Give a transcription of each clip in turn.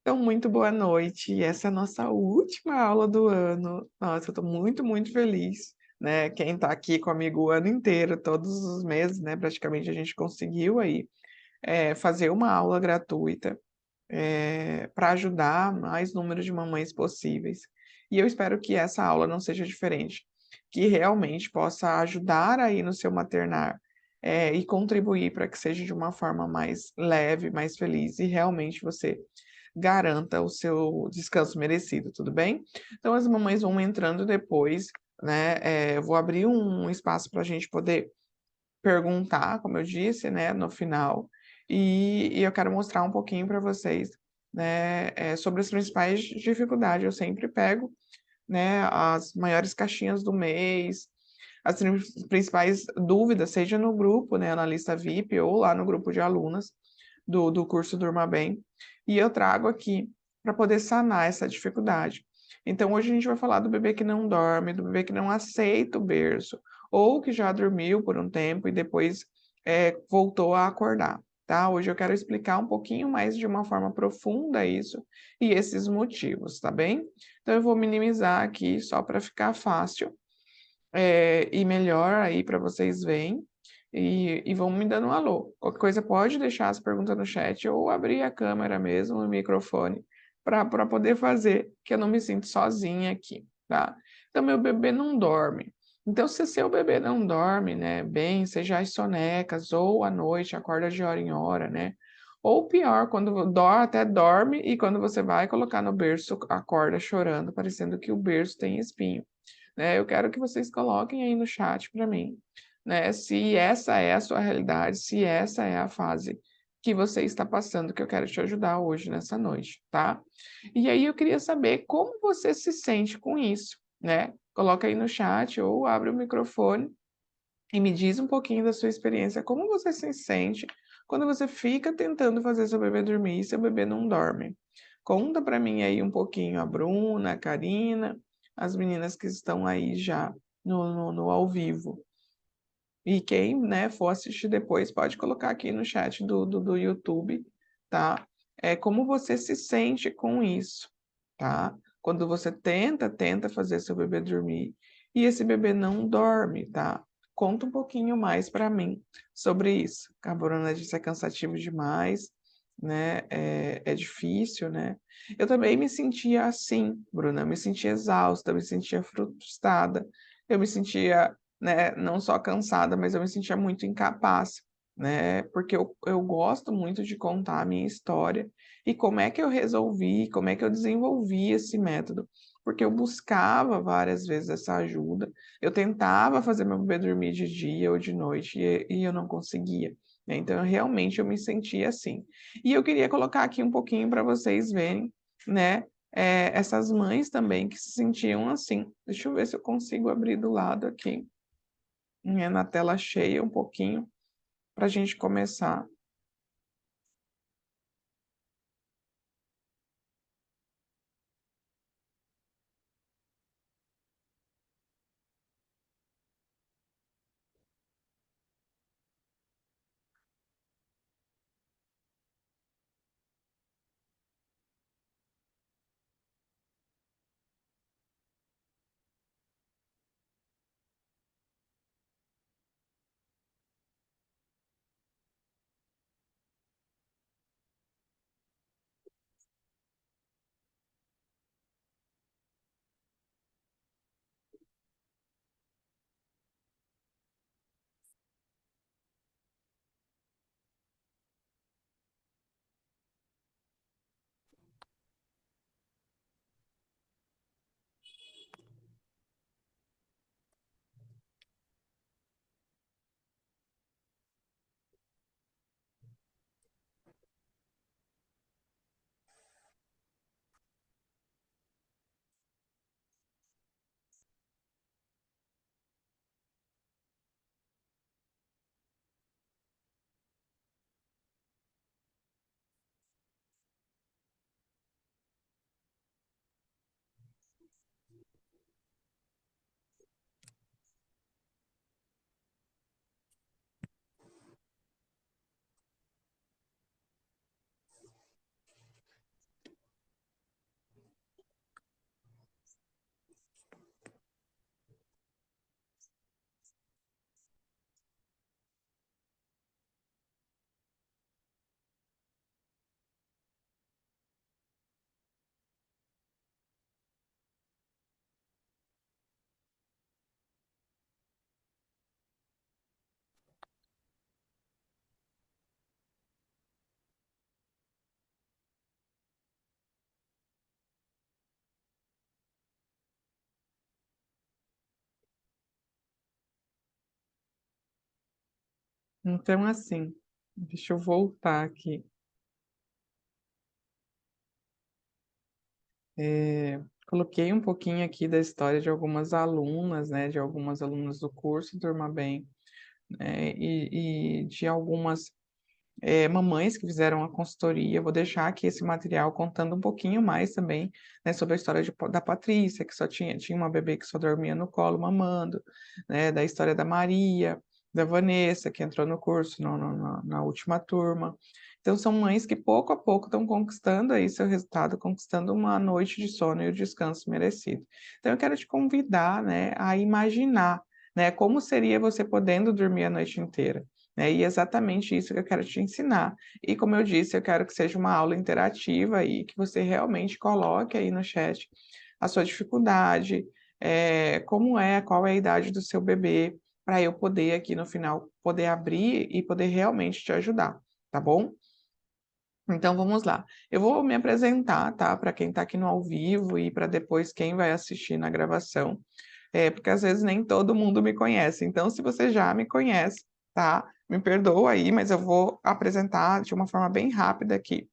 Então, muito boa noite. Essa é a nossa última aula do ano. Nossa, eu estou muito, muito feliz, né? Quem está aqui comigo o ano inteiro, todos os meses, né? Praticamente a gente conseguiu aí fazer uma aula gratuita para ajudar mais número de mamães possíveis. E eu espero que essa aula não seja diferente, que realmente possa ajudar aí no seu maternar, e contribuir para que seja de uma forma mais leve, mais feliz e realmente você garanta o seu descanso merecido, tudo bem? Então as mamães vão entrando depois, né? Eu vou abrir um espaço para a gente poder perguntar, como eu disse, né, no final, e eu quero mostrar um pouquinho para vocês, né, sobre as principais dificuldades. Eu sempre pego, né, as maiores caixinhas do mês, as principais dúvidas, seja no grupo, né, na lista VIP ou lá no grupo de alunas do curso Durma Bem, e eu trago aqui para poder sanar essa dificuldade. Então, hoje a gente vai falar do bebê que não dorme, do bebê que não aceita o berço, ou que já dormiu por um tempo e depois voltou a acordar, tá? Hoje eu quero explicar um pouquinho mais de uma forma profunda isso e esses motivos, tá bem? Então, eu vou minimizar aqui só para ficar fácil e melhor aí para vocês verem. E vão me dando um alô. Qualquer coisa pode deixar as perguntas no chat ou abrir a câmera mesmo, o microfone, para poder fazer, que eu não me sinto sozinha aqui, tá? Então, meu bebê não dorme. Então, se seu bebê não dorme, né, bem, seja às sonecas ou à noite, acorda de hora em hora, né? Ou pior, quando até dorme e quando você vai colocar no berço, acorda chorando, parecendo que o berço tem espinho, né? Eu quero que vocês coloquem aí no chat para mim, né? Se essa é a sua realidade, se essa é a fase que você está passando, que eu quero te ajudar hoje nessa noite, tá? E aí eu queria saber como você se sente com isso, né? Coloca aí no chat ou abre o microfone e me diz um pouquinho da sua experiência, como você se sente quando você fica tentando fazer seu bebê dormir e seu bebê não dorme. Conta para mim aí um pouquinho a Bruna, a Karina, as meninas que estão aí já no ao vivo. E quem, né, for assistir depois pode colocar aqui no chat do YouTube, tá? Como você se sente com isso, tá? Quando você tenta fazer seu bebê dormir e esse bebê não dorme, tá? Conta um pouquinho mais para mim sobre isso. A Bruna disse é cansativo demais, né? É difícil, né? Eu também me sentia assim, Bruna. Eu me sentia exausta, eu me sentia frustrada, eu me sentia, né, não só cansada, mas eu me sentia muito incapaz, né? Porque eu gosto muito de contar a minha história e como é que eu resolvi, como é que eu desenvolvi esse método. Porque eu buscava várias vezes essa ajuda, eu tentava fazer meu bebê dormir de dia ou de noite e eu não conseguia, né? Então, realmente eu me sentia assim. E eu queria colocar aqui um pouquinho para vocês verem, né? Essas mães também que se sentiam assim. Deixa eu ver se eu consigo abrir do lado aqui, na tela cheia um pouquinho, para a gente começar. Então, assim, deixa eu voltar aqui. Coloquei um pouquinho aqui da história de algumas alunas, né, de algumas alunas do curso Durma Bem, né, e de algumas mamães que fizeram a consultoria. Eu vou deixar aqui esse material contando um pouquinho mais também, né, sobre a história da Patrícia, que só tinha uma bebê que só dormia no colo mamando, né, da história da Maria, da Vanessa, que entrou no curso na última turma. Então, são mães que pouco a pouco estão conquistando aí seu resultado, conquistando uma noite de sono e o descanso merecido. Então, eu quero te convidar, né, a imaginar, né, como seria você podendo dormir a noite inteira, né? E é exatamente isso que eu quero te ensinar. E como eu disse, eu quero que seja uma aula interativa e que você realmente coloque aí no chat a sua dificuldade, qual é a idade do seu bebê, para eu poder aqui no final poder abrir e poder realmente te ajudar, tá bom? Então vamos lá. Eu vou me apresentar, tá? Para quem está aqui no ao vivo e para depois quem vai assistir na gravação. Porque às vezes nem todo mundo me conhece. Então, se você já me conhece, tá? Me perdoa aí, mas eu vou apresentar de uma forma bem rápida aqui.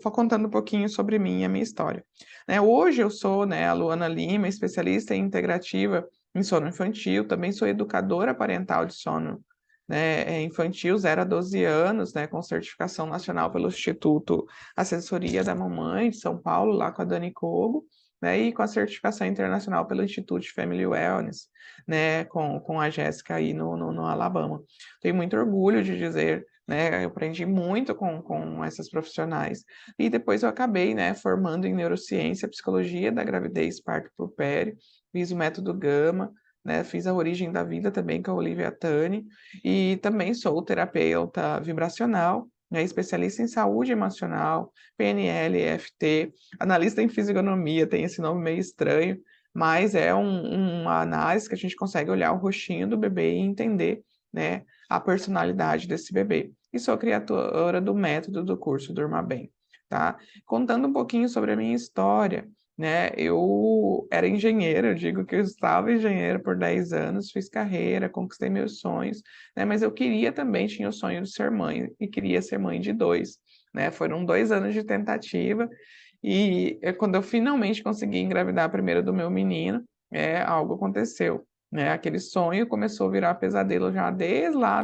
Contando um pouquinho sobre mim e a minha história. Né, hoje eu sou, né, a Luana Lima, especialista em integrativa em sono infantil, também sou educadora parental de sono, né, infantil 0 a 12 anos, né, com certificação nacional pelo Instituto Assessoria da Mamãe de São Paulo, lá com a Dani Cogo, né, e com a certificação internacional pelo Instituto Family Wellness, né, com a Jéssica aí no Alabama. Tenho muito orgulho de dizer, né, eu aprendi muito com essas profissionais. E depois eu acabei, né, formando em neurociência, psicologia da gravidez, parto e puerpério, fiz o método Gama, né, fiz a origem da vida também com a Olivia Tani, e também sou terapeuta vibracional, né, especialista em saúde emocional, PNL, EFT, analista em fisionomia, tem esse nome meio estranho, mas é uma análise que a gente consegue olhar o rostinho do bebê e entender, né, a personalidade desse bebê. E sou criadora do método do curso Durma Bem, tá? Contando um pouquinho sobre a minha história, né? Eu era engenheira, eu digo que eu estava engenheira por 10 anos, fiz carreira, conquistei meus sonhos, né? Mas eu queria também, tinha o sonho de ser mãe, e queria ser mãe de dois, né? Foram 2 anos de tentativa, e quando eu finalmente consegui engravidar primeiro do meu menino, algo aconteceu, né? Aquele sonho começou a virar pesadelo já desde lá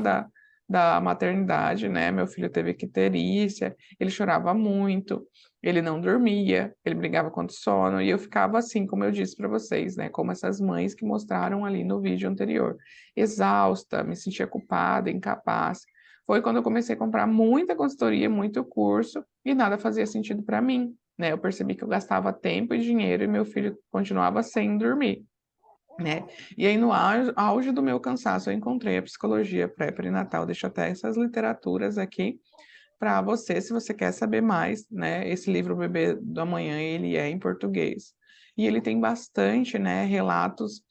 da maternidade, né? Meu filho teve icterícia, ele chorava muito, ele não dormia, ele brigava contra o sono, e eu ficava assim, como eu disse para vocês, né? Como essas mães que mostraram ali no vídeo anterior, exausta, me sentia culpada, incapaz. Foi quando eu comecei a comprar muita consultoria, muito curso, e nada fazia sentido para mim, né? Eu percebi que eu gastava tempo e dinheiro e meu filho continuava sem dormir, né? E aí, no auge do meu cansaço, eu encontrei a psicologia pré-perinatal. Deixo até essas literaturas aqui para você, se você quer saber mais, né? Esse livro, O Bebê do Amanhã, ele é em português. E ele tem bastante, né, relatos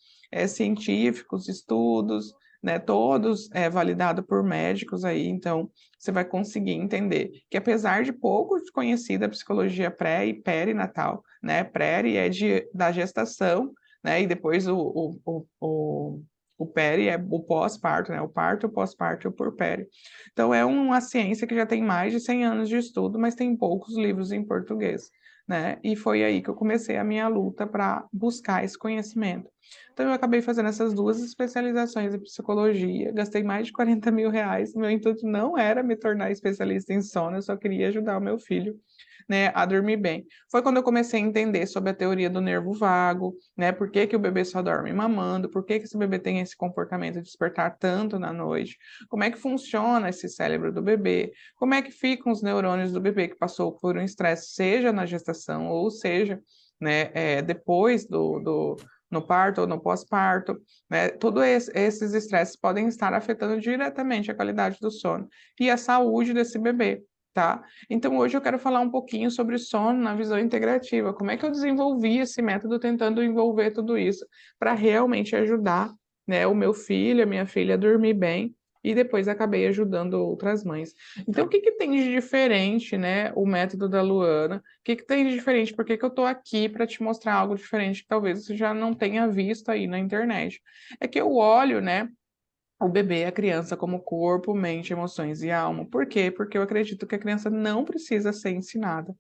científicos, estudos, né, todos validados por médicos aí, então você vai conseguir entender que apesar de pouco conhecida a psicologia pré e perinatal, né, pré é da gestação, né, e depois o peri é o pós-parto, né, o parto, o pós-parto e o puerpério. Então, é uma ciência que já tem mais de 100 anos de estudo, mas tem poucos livros em português, né? E foi aí que eu comecei a minha luta para buscar esse conhecimento. Então, eu acabei fazendo essas 2 especializações em psicologia, gastei mais de 40 mil reais. Meu intuito não era me tornar especialista em sono, eu só queria ajudar o meu filho, né, a dormir bem. Foi quando eu comecei a entender sobre a teoria do nervo vago, né? Por que que o bebê só dorme mamando? Por que que esse bebê tem esse comportamento de despertar tanto na noite? Como é que funciona esse cérebro do bebê? Como é que ficam os neurônios do bebê que passou por um estresse, seja na gestação ou seja, né, depois no parto ou no pós-parto, né? Todos esses estresses podem estar afetando diretamente a qualidade do sono e a saúde desse bebê. Tá? Então, hoje eu quero falar um pouquinho sobre sono na visão integrativa. Como é que eu desenvolvi esse método tentando envolver tudo isso para realmente ajudar, né, o meu filho, a minha filha a dormir bem e depois acabei ajudando outras mães. Então, o que que tem de diferente, né, o método da Luana? O que que tem de diferente? Por que que eu estou aqui para te mostrar algo diferente que talvez você já não tenha visto aí na internet? É que eu olho, né, o bebê, a criança como corpo, mente, emoções e alma. Por quê? Porque eu acredito que a criança não precisa ser ensinada,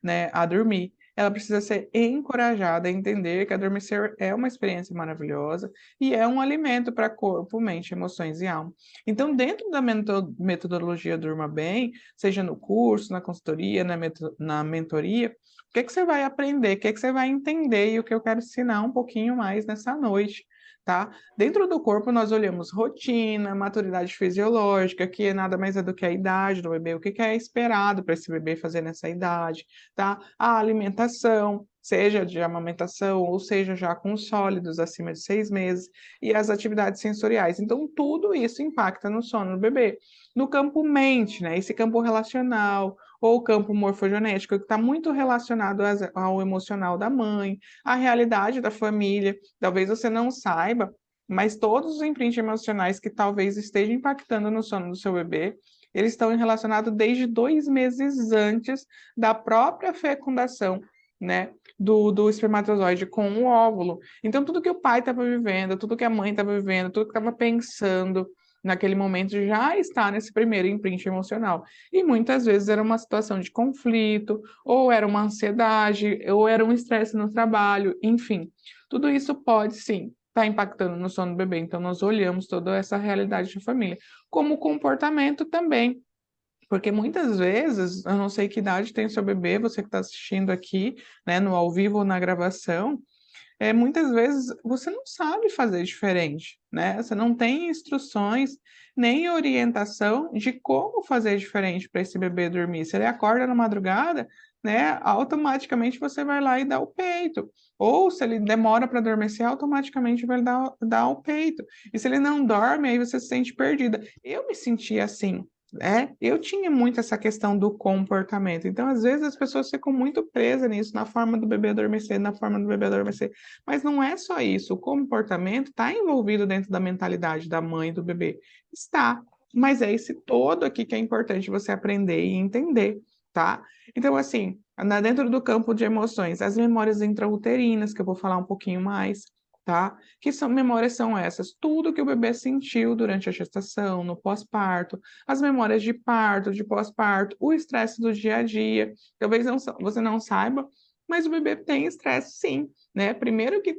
né, a dormir. Ela precisa ser encorajada a entender que adormecer é uma experiência maravilhosa e é um alimento para corpo, mente, emoções e alma. Então, dentro da metodologia Durma Bem, seja no curso, na consultoria, na mentoria, o que que você vai aprender, o que que você vai entender e o que eu quero ensinar um pouquinho mais nessa noite, tá? Dentro do corpo, nós olhamos rotina, maturidade fisiológica, que nada mais é do que a idade do bebê, o que é esperado para esse bebê fazer nessa idade, tá? A alimentação, seja de amamentação ou seja já com sólidos acima de 6 meses, e as atividades sensoriais. Então, tudo isso impacta no sono do bebê. No campo mente, né? Esse campo relacional, ou campo morfogenético, que está muito relacionado ao emocional da mãe, à realidade da família. Talvez você não saiba, mas todos os imprints emocionais que talvez estejam impactando no sono do seu bebê, eles estão relacionados desde 2 meses antes da própria fecundação, né, do espermatozoide com o óvulo. Então, tudo que o pai estava vivendo, tudo que a mãe estava vivendo, tudo que estava pensando naquele momento já está nesse primeiro imprint emocional. E muitas vezes era uma situação de conflito, ou era uma ansiedade, ou era um estresse no trabalho, enfim. Tudo isso pode sim estar impactando no sono do bebê. Então, nós olhamos toda essa realidade da família, como o comportamento também. Porque muitas vezes, eu não sei que idade tem o seu bebê, você que está assistindo aqui, né, no ao vivo ou na gravação, muitas vezes você não sabe fazer diferente, né? Você não tem instruções nem orientação de como fazer diferente para esse bebê dormir. Se ele acorda na madrugada, né, automaticamente você vai lá e dá o peito. Ou se ele demora para adormecer, automaticamente vai dar o peito. E se ele não dorme, aí você se sente perdida. Eu me senti assim. Eu tinha muito essa questão do comportamento. Então, às vezes, as pessoas ficam muito presas nisso, na forma do bebê adormecer, na forma do bebê adormecer. Mas não é só isso, o comportamento está envolvido dentro da mentalidade da mãe e do bebê. Está, mas é esse todo aqui que é importante você aprender e entender, tá? Então, assim, dentro do campo de emoções, as memórias intrauterinas, que eu vou falar um pouquinho mais, tá? Que são memórias são essas? Tudo que o bebê sentiu durante a gestação, no pós-parto, as memórias de parto, de pós-parto, o estresse do dia a dia. Talvez você não saiba, mas o bebê tem estresse sim, né? Primeiro que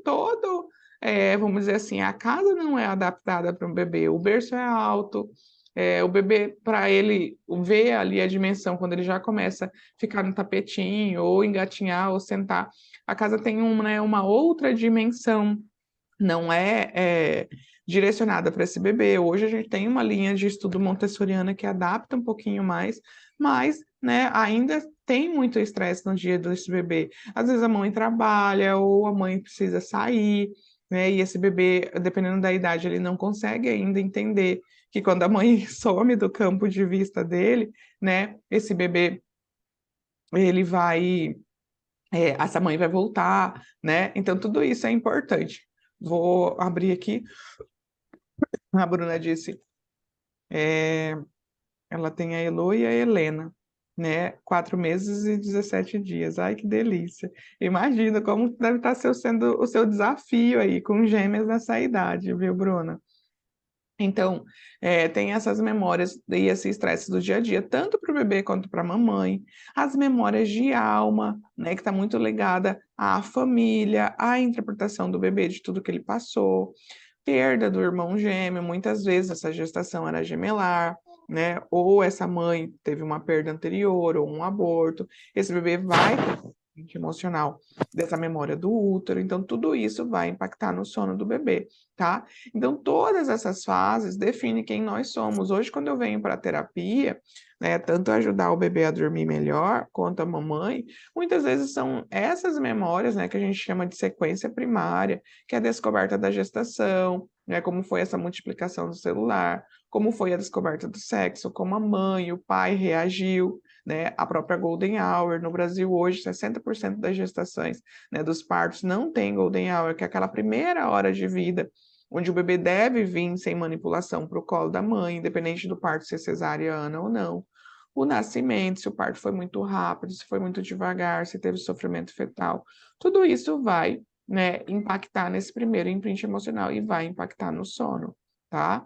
vamos dizer assim, a casa não é adaptada para um bebê, o berço é alto, o bebê, para ele ver ali a dimensão, quando ele já começa a ficar no tapetinho, ou engatinhar, ou sentar, a casa tem uma outra dimensão, não direcionada para esse bebê. Hoje a gente tem uma linha de estudo montessoriana que adapta um pouquinho mais, mas, né, ainda tem muito estresse no dia desse bebê. Às vezes a mãe trabalha ou a mãe precisa sair, né, e esse bebê, dependendo da idade, ele não consegue ainda entender que quando a mãe some do campo de vista dele, né, esse bebê, ele vai essa mãe vai voltar, né? Então, tudo isso é importante. Vou abrir aqui. A Bruna disse, é, ela tem a Elo e a Helena, né? 4 meses e 17 dias. Ai, que delícia. Imagina como deve estar sendo o seu desafio aí com gêmeas nessa idade, viu, Bruna? Então, tem essas memórias e esse estresse do dia a dia, tanto para o bebê quanto para a mamãe. As memórias de alma, né, que está muito ligada à família, à interpretação do bebê, de tudo que ele passou. Perda do irmão gêmeo, muitas vezes essa gestação era gemelar, né? Ou essa mãe teve uma perda anterior, ou um aborto. Esse bebê vai ter emocional dessa memória do útero, então tudo isso vai impactar no sono do bebê, tá? Então todas essas fases definem quem nós somos. Hoje, quando eu venho para a terapia, né, tanto ajudar o bebê a dormir melhor, quanto a mamãe, muitas vezes são essas memórias, né, que a gente chama de sequência primária, que é a descoberta da gestação, né, como foi essa multiplicação do celular, como foi a descoberta do sexo, como a mãe, o pai reagiu, né, a própria Golden Hour. No Brasil, hoje, 60% das gestações, né, dos partos não tem Golden Hour, que é aquela primeira hora de vida, onde o bebê deve vir sem manipulação para o colo da mãe, independente do parto ser cesariana ou não. O nascimento, se o parto foi muito rápido, se foi muito devagar, se teve sofrimento fetal, tudo isso vai, né, impactar nesse primeiro imprint emocional e vai impactar no sono, tá?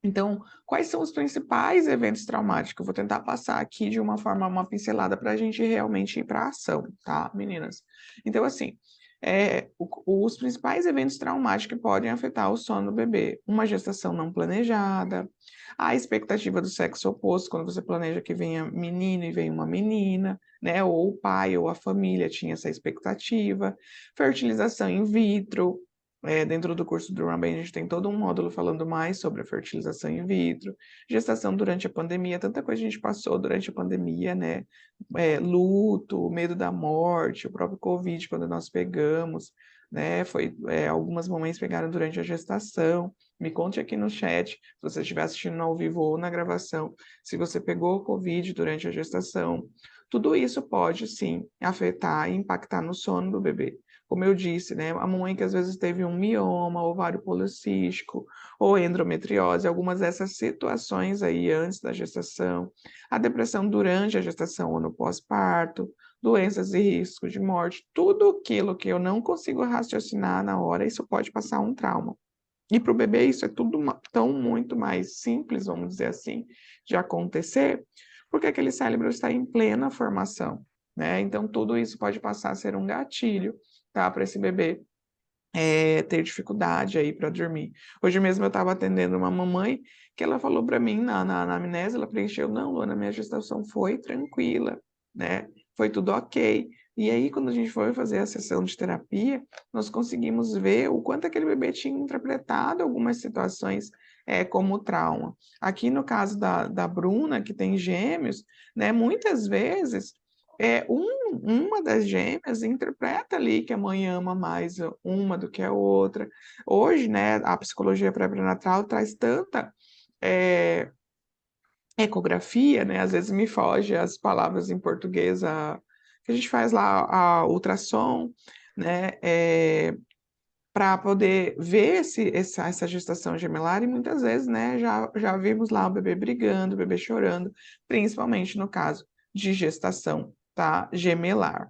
Então, quais são os principais eventos traumáticos? Eu vou tentar passar aqui de uma forma, uma pincelada para a gente realmente ir para a ação, tá, meninas? Então, assim, os principais eventos traumáticos que podem afetar o sono do bebê: uma gestação não planejada, a expectativa do sexo oposto, quando você planeja que venha menino e vem uma menina, né? Ou o pai ou a família tinha essa expectativa, fertilização in vitro. Dentro do curso do Run Bem, a gente tem todo um módulo falando mais sobre a fertilização in vitro, gestação durante a pandemia, tanta coisa a gente passou durante a pandemia, né? Luto, medo da morte, o próprio Covid, quando nós pegamos, né? Algumas mamães pegaram durante a gestação. Me conte aqui no chat, se você estiver assistindo ao vivo ou na gravação, se você pegou o Covid durante a gestação. Tudo isso pode, sim, afetar e impactar no sono do bebê. Como eu disse, né, a mamãe que às vezes teve um mioma, ovário policístico ou endometriose, algumas dessas situações aí antes da gestação, a depressão durante a gestação ou no pós-parto, doenças e risco de morte, tudo aquilo que eu não consigo raciocinar na hora, isso pode passar um trauma. E para o bebê isso é tudo tão muito mais simples, vamos dizer assim, de acontecer, porque aquele cérebro está em plena formação, né? Então tudo isso pode passar a ser um gatilho, tá, para esse bebê ter dificuldade aí para dormir. Hoje mesmo eu estava atendendo uma mamãe que ela falou para mim na anamnese, ela preencheu: não, Luana, minha gestação foi tranquila, né? Foi tudo ok. E aí, quando a gente foi fazer a sessão de terapia, nós conseguimos ver o quanto aquele bebê tinha interpretado algumas situações como trauma. Aqui no caso da Bruna, que tem gêmeos, né, muitas vezes uma das gêmeas interpreta ali que a mãe ama mais uma do que a outra. Hoje, né, a psicologia pré-natal traz tanta é, ecografia, né? Às vezes me foge as palavras em português, que a gente faz lá a ultrassom, né? Para poder ver essa gestação gemelar, e muitas vezes, né, já vimos lá o bebê brigando, o bebê chorando, principalmente no caso de gestação, tá, gemelar.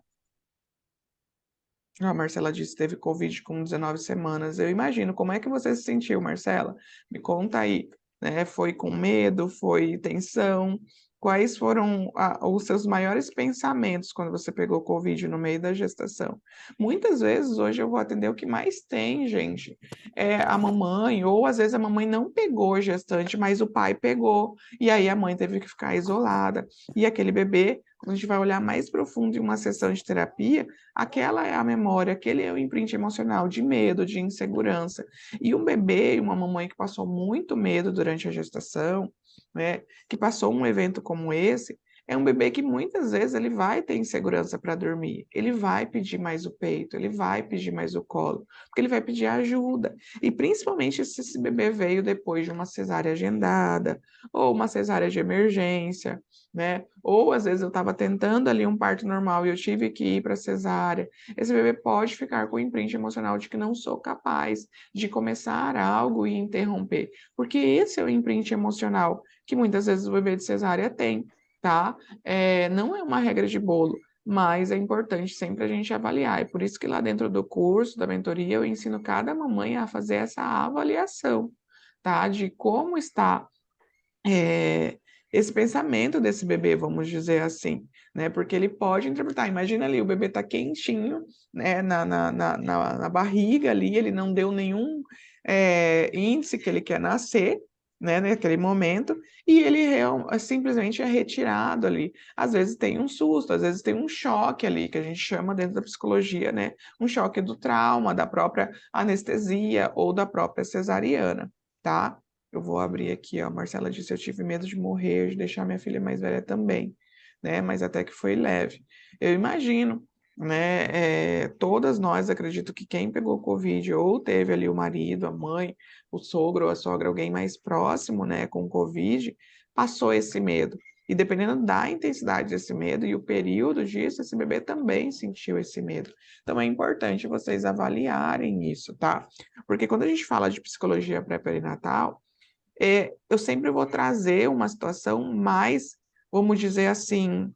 A Marcela disse que teve Covid com 19 semanas. Eu imagino. Como é que você se sentiu, Marcela? Me conta aí, né? Foi com medo? Foi tensão? Quais foram os seus maiores pensamentos quando você pegou Covid no meio da gestação? Muitas vezes, hoje eu vou atender o que mais tem, gente. É a mamãe, ou às vezes a mamãe não pegou gestante, mas o pai pegou. E aí a mãe teve que ficar isolada. E aquele bebê, quando a gente vai olhar mais profundo em uma sessão de terapia, aquela é a memória, aquele é o imprint emocional de medo, de insegurança. E um bebê e uma mamãe que passou muito medo durante a gestação, né, que passou um evento como esse, é um bebê que muitas vezes ele vai ter insegurança para dormir, ele vai pedir mais o peito, ele vai pedir mais o colo, porque ele vai pedir ajuda. E principalmente se esse bebê veio depois de uma cesárea agendada ou uma cesárea de emergência, né? Ou às vezes eu estava tentando ali um parto normal e eu tive que ir para cesárea. Esse bebê pode ficar com o imprint emocional de que não sou capaz de começar algo e interromper, porque esse é o imprint emocional que muitas vezes o bebê de cesárea tem, tá? Não é uma regra de bolo, mas é importante sempre a gente avaliar. É por isso que lá dentro do curso, da mentoria, eu ensino cada mamãe a fazer essa avaliação, tá? De como está é, esse pensamento desse bebê, vamos dizer assim, né? Porque ele pode interpretar. Imagina ali, o bebê está quentinho, né? Na barriga ali, ele não deu nenhum índice que ele quer nascer, né? Naquele momento, e ele simplesmente é retirado ali. Às vezes tem um susto, às vezes tem um choque ali, que a gente chama dentro da psicologia, né? Um choque do trauma, da própria anestesia ou da própria cesariana, tá? Eu vou abrir aqui, ó. Marcela disse: eu tive medo de morrer, de deixar minha filha mais velha também, né? Mas até que foi leve. Eu imagino, né? Todas nós acredito que quem pegou Covid ou teve ali o marido, a mãe, o sogro ou a sogra, alguém mais próximo, né, com Covid, passou esse medo. E dependendo da intensidade desse medo e o período disso, esse bebê também sentiu esse medo. Então é importante vocês avaliarem isso, tá? Porque quando a gente fala de psicologia pré-perinatal, eu sempre vou trazer uma situação mais, vamos dizer assim,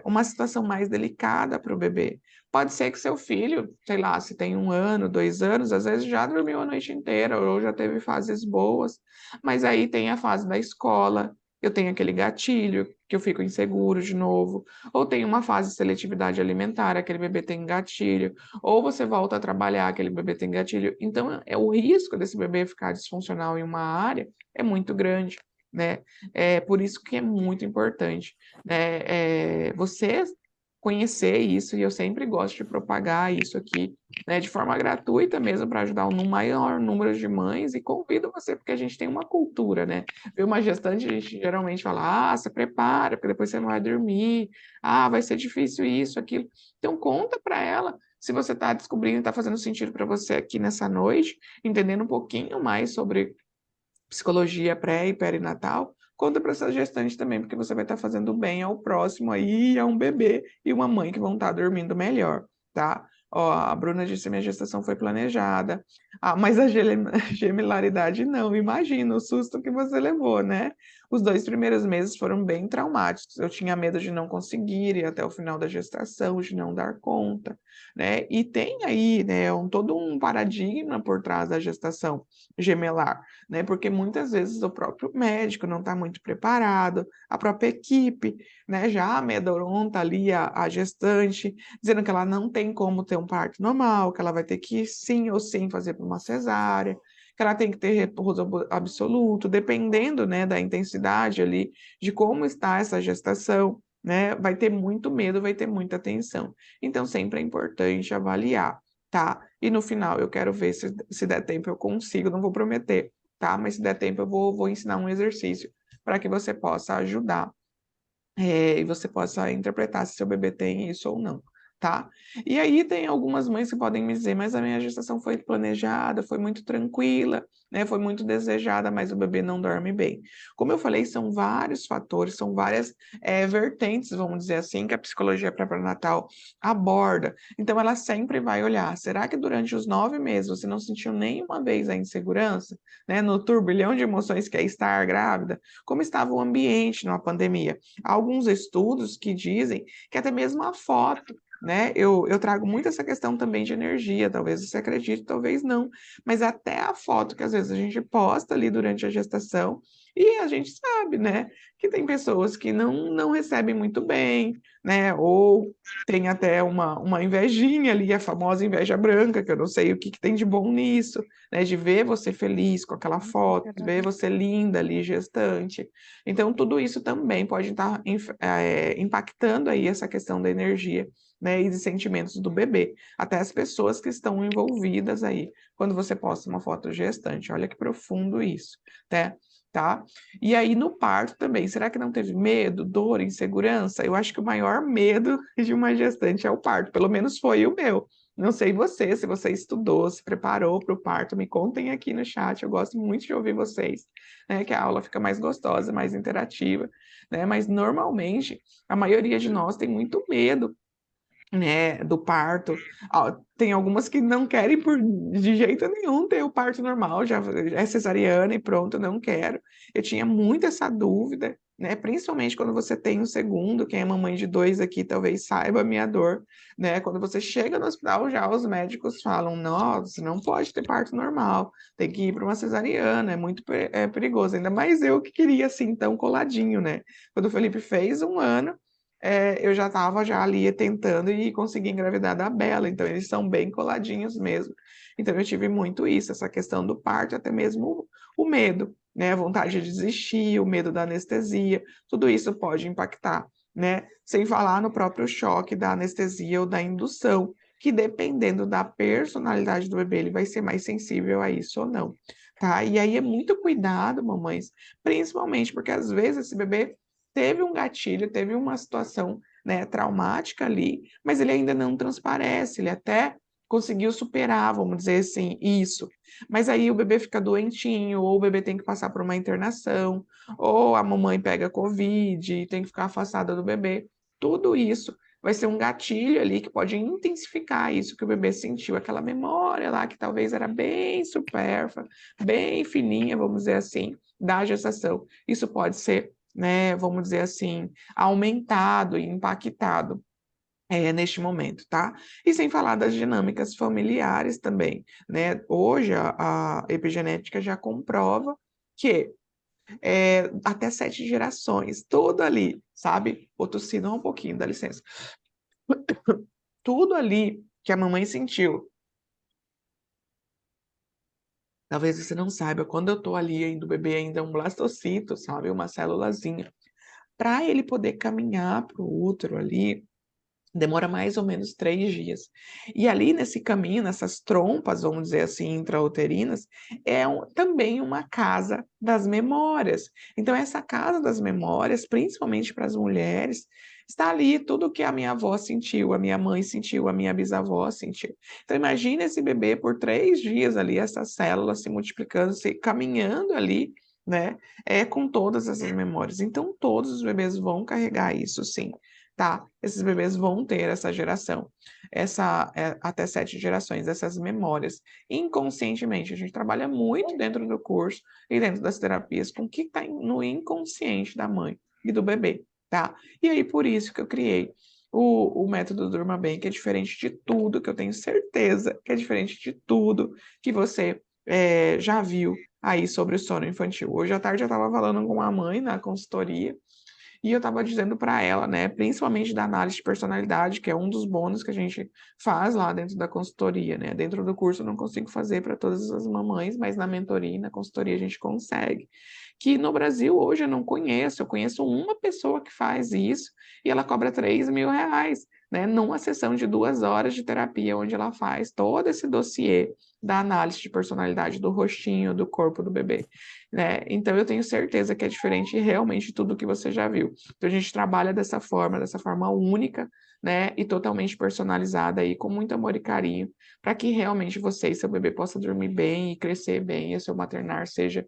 uma situação mais delicada para o bebê. Pode ser que seu filho, sei lá, se tem 1 ano, 2 anos, às vezes já dormiu a noite inteira ou já teve fases boas, mas aí tem a fase da escola, eu tenho aquele gatilho, que eu fico inseguro de novo, ou tem uma fase de seletividade alimentar, aquele bebê tem gatilho, ou você volta a trabalhar, aquele bebê tem gatilho. Então, o risco desse bebê ficar disfuncional em uma área é muito grande, né? É por isso que é muito importante, né, você conhecer isso, e eu sempre gosto de propagar isso aqui, né, de forma gratuita mesmo, para ajudar um maior número de mães, e convido você, porque a gente tem uma cultura, né? Ver uma gestante, a gente geralmente fala, se prepara, porque depois você não vai dormir, vai ser difícil isso, aquilo. Então, conta para ela, se você está descobrindo, está fazendo sentido para você aqui nessa noite, entendendo um pouquinho mais sobre psicologia pré e perinatal, conta para essa gestante também, porque você vai estar fazendo bem ao próximo aí, a um bebê e uma mãe que vão estar dormindo melhor, tá? Ó, a Bruna disse que minha gestação foi planejada. Mas a gemilaridade não, imagina o susto que você levou, né? Os 2 primeiros meses foram bem traumáticos. Eu tinha medo de não conseguir ir até o final da gestação, de não dar conta, né? E tem aí, né, todo um paradigma por trás da gestação gemelar, né? Porque muitas vezes o próprio médico não está muito preparado, a própria equipe, né, já amedronta ali a gestante, dizendo que ela não tem como ter um parto normal, que ela vai ter que sim ou sim fazer uma cesárea, que ela tem que ter repouso absoluto, dependendo, né, da intensidade ali, de como está essa gestação, né, vai ter muito medo, vai ter muita tensão. Então, sempre é importante avaliar, tá? E no final, eu quero ver se der tempo eu consigo, não vou prometer, tá? Mas se der tempo, eu vou ensinar um exercício para que você possa ajudar, e você possa interpretar se seu bebê tem isso ou não, tá? E aí tem algumas mães que podem me dizer, mas a minha gestação foi planejada, foi muito tranquila, né? Foi muito desejada, mas o bebê não dorme bem. Como eu falei, são vários fatores, são várias vertentes, vamos dizer assim, que a psicologia pré-natal aborda. Então ela sempre vai olhar, será que durante os 9 meses você não sentiu nenhuma vez a insegurança, né? No turbilhão de emoções que é estar grávida? Como estava o ambiente numa pandemia? Há alguns estudos que dizem que até mesmo a foto, né? Eu trago muito essa questão também de energia, talvez você acredite, talvez não, mas até a foto que às vezes a gente posta ali durante a gestação, e a gente sabe, né, que tem pessoas que não recebem muito bem, né, ou tem até uma invejinha ali, a famosa inveja branca, que eu não sei o que tem de bom nisso, né, de ver você feliz com aquela foto, de ver você linda ali, gestante. Então, tudo isso também pode estar impactando aí essa questão da energia, né, e de sentimentos do bebê, até as pessoas que estão envolvidas aí, quando você posta uma foto gestante. Olha que profundo isso, né? Tá? E aí no parto também, será que não teve medo, dor, insegurança? Eu acho que o maior medo de uma gestante é o parto, pelo menos foi o meu. Não sei você, se você estudou, se preparou para o parto, me contem aqui no chat, eu gosto muito de ouvir vocês, né, que a aula fica mais gostosa, mais interativa, né, mas normalmente a maioria de nós tem muito medo, né, do parto. Tem algumas que não querem de jeito nenhum ter o parto normal, já é cesariana e pronto, não quero. Eu tinha muito essa dúvida, né, principalmente quando você tem um segundo, quem é mamãe de 2 aqui talvez saiba a minha dor, né, quando você chega no hospital já os médicos falam, nossa, não pode ter parto normal, tem que ir para uma cesariana, é muito perigoso, ainda mais eu que queria assim, tão coladinho, né. Quando o Felipe fez 1 ano, eu já estava já ali tentando e consegui engravidar da Bela, então eles são bem coladinhos mesmo. Então eu tive muito isso, essa questão do parto, até mesmo o medo, né? A vontade de desistir, o medo da anestesia, tudo isso pode impactar, né? Sem falar no próprio choque da anestesia ou da indução, que dependendo da personalidade do bebê, ele vai ser mais sensível a isso ou não, tá? E aí é muito cuidado, mamães, principalmente porque às vezes esse bebê teve um gatilho, teve uma situação, né, traumática ali, mas ele ainda não transparece, ele até conseguiu superar, vamos dizer assim, isso. Mas aí o bebê fica doentinho, ou o bebê tem que passar por uma internação, ou a mamãe pega Covid e tem que ficar afastada do bebê. Tudo isso vai ser um gatilho ali que pode intensificar isso que o bebê sentiu, aquela memória lá que talvez era bem supérflua, bem fininha, vamos dizer assim, da gestação. Isso pode ser né, vamos dizer assim, aumentado e impactado neste momento, tá? E sem falar das dinâmicas familiares também, né? Hoje a epigenética já comprova que até 7 gerações, tudo ali, sabe? Vou tossir um pouquinho, dá licença. Tudo ali que a mamãe sentiu. Talvez você não saiba, quando eu tô ali ainda, o bebê ainda é um blastocito, sabe? Uma célulazinha. Para ele poder caminhar para o útero ali, demora mais ou menos 3 dias. E ali nesse caminho, nessas trompas, vamos dizer assim, intrauterinas, também uma casa das memórias. Então essa casa das memórias, principalmente para as mulheres, está ali tudo que a minha avó sentiu, a minha mãe sentiu, a minha bisavó sentiu. Então imagina esse bebê por 3 dias ali, essas células se multiplicando, se caminhando ali, né, com todas essas memórias. Então todos os bebês vão carregar isso sim, tá? Esses bebês vão ter essa geração, até 7 gerações, essas memórias. Inconscientemente, a gente trabalha muito dentro do curso e dentro das terapias com o que está no inconsciente da mãe e do bebê, tá? E aí, por isso que eu criei o método Durma Bem, que é diferente de tudo, que eu tenho certeza que é diferente de tudo que você já viu aí sobre o sono infantil. Hoje à tarde eu estava falando com a mãe na consultoria, e eu estava dizendo para ela, né, principalmente da análise de personalidade, que é um dos bônus que a gente faz lá dentro da consultoria, né? Dentro do curso eu não consigo fazer para todas as mamães, mas na mentoria e na consultoria a gente consegue. Que no Brasil hoje eu conheço uma pessoa que faz isso e ela cobra R$ 3.000, né? Numa sessão de 2 horas de terapia, onde ela faz todo esse dossiê da análise de personalidade do rostinho, do corpo do bebê, né? Então eu tenho certeza que é diferente realmente de tudo que você já viu. Então a gente trabalha dessa forma única, né, e totalmente personalizada aí, com muito amor e carinho, para que realmente você e seu bebê possam dormir bem e crescer bem, e o seu maternar seja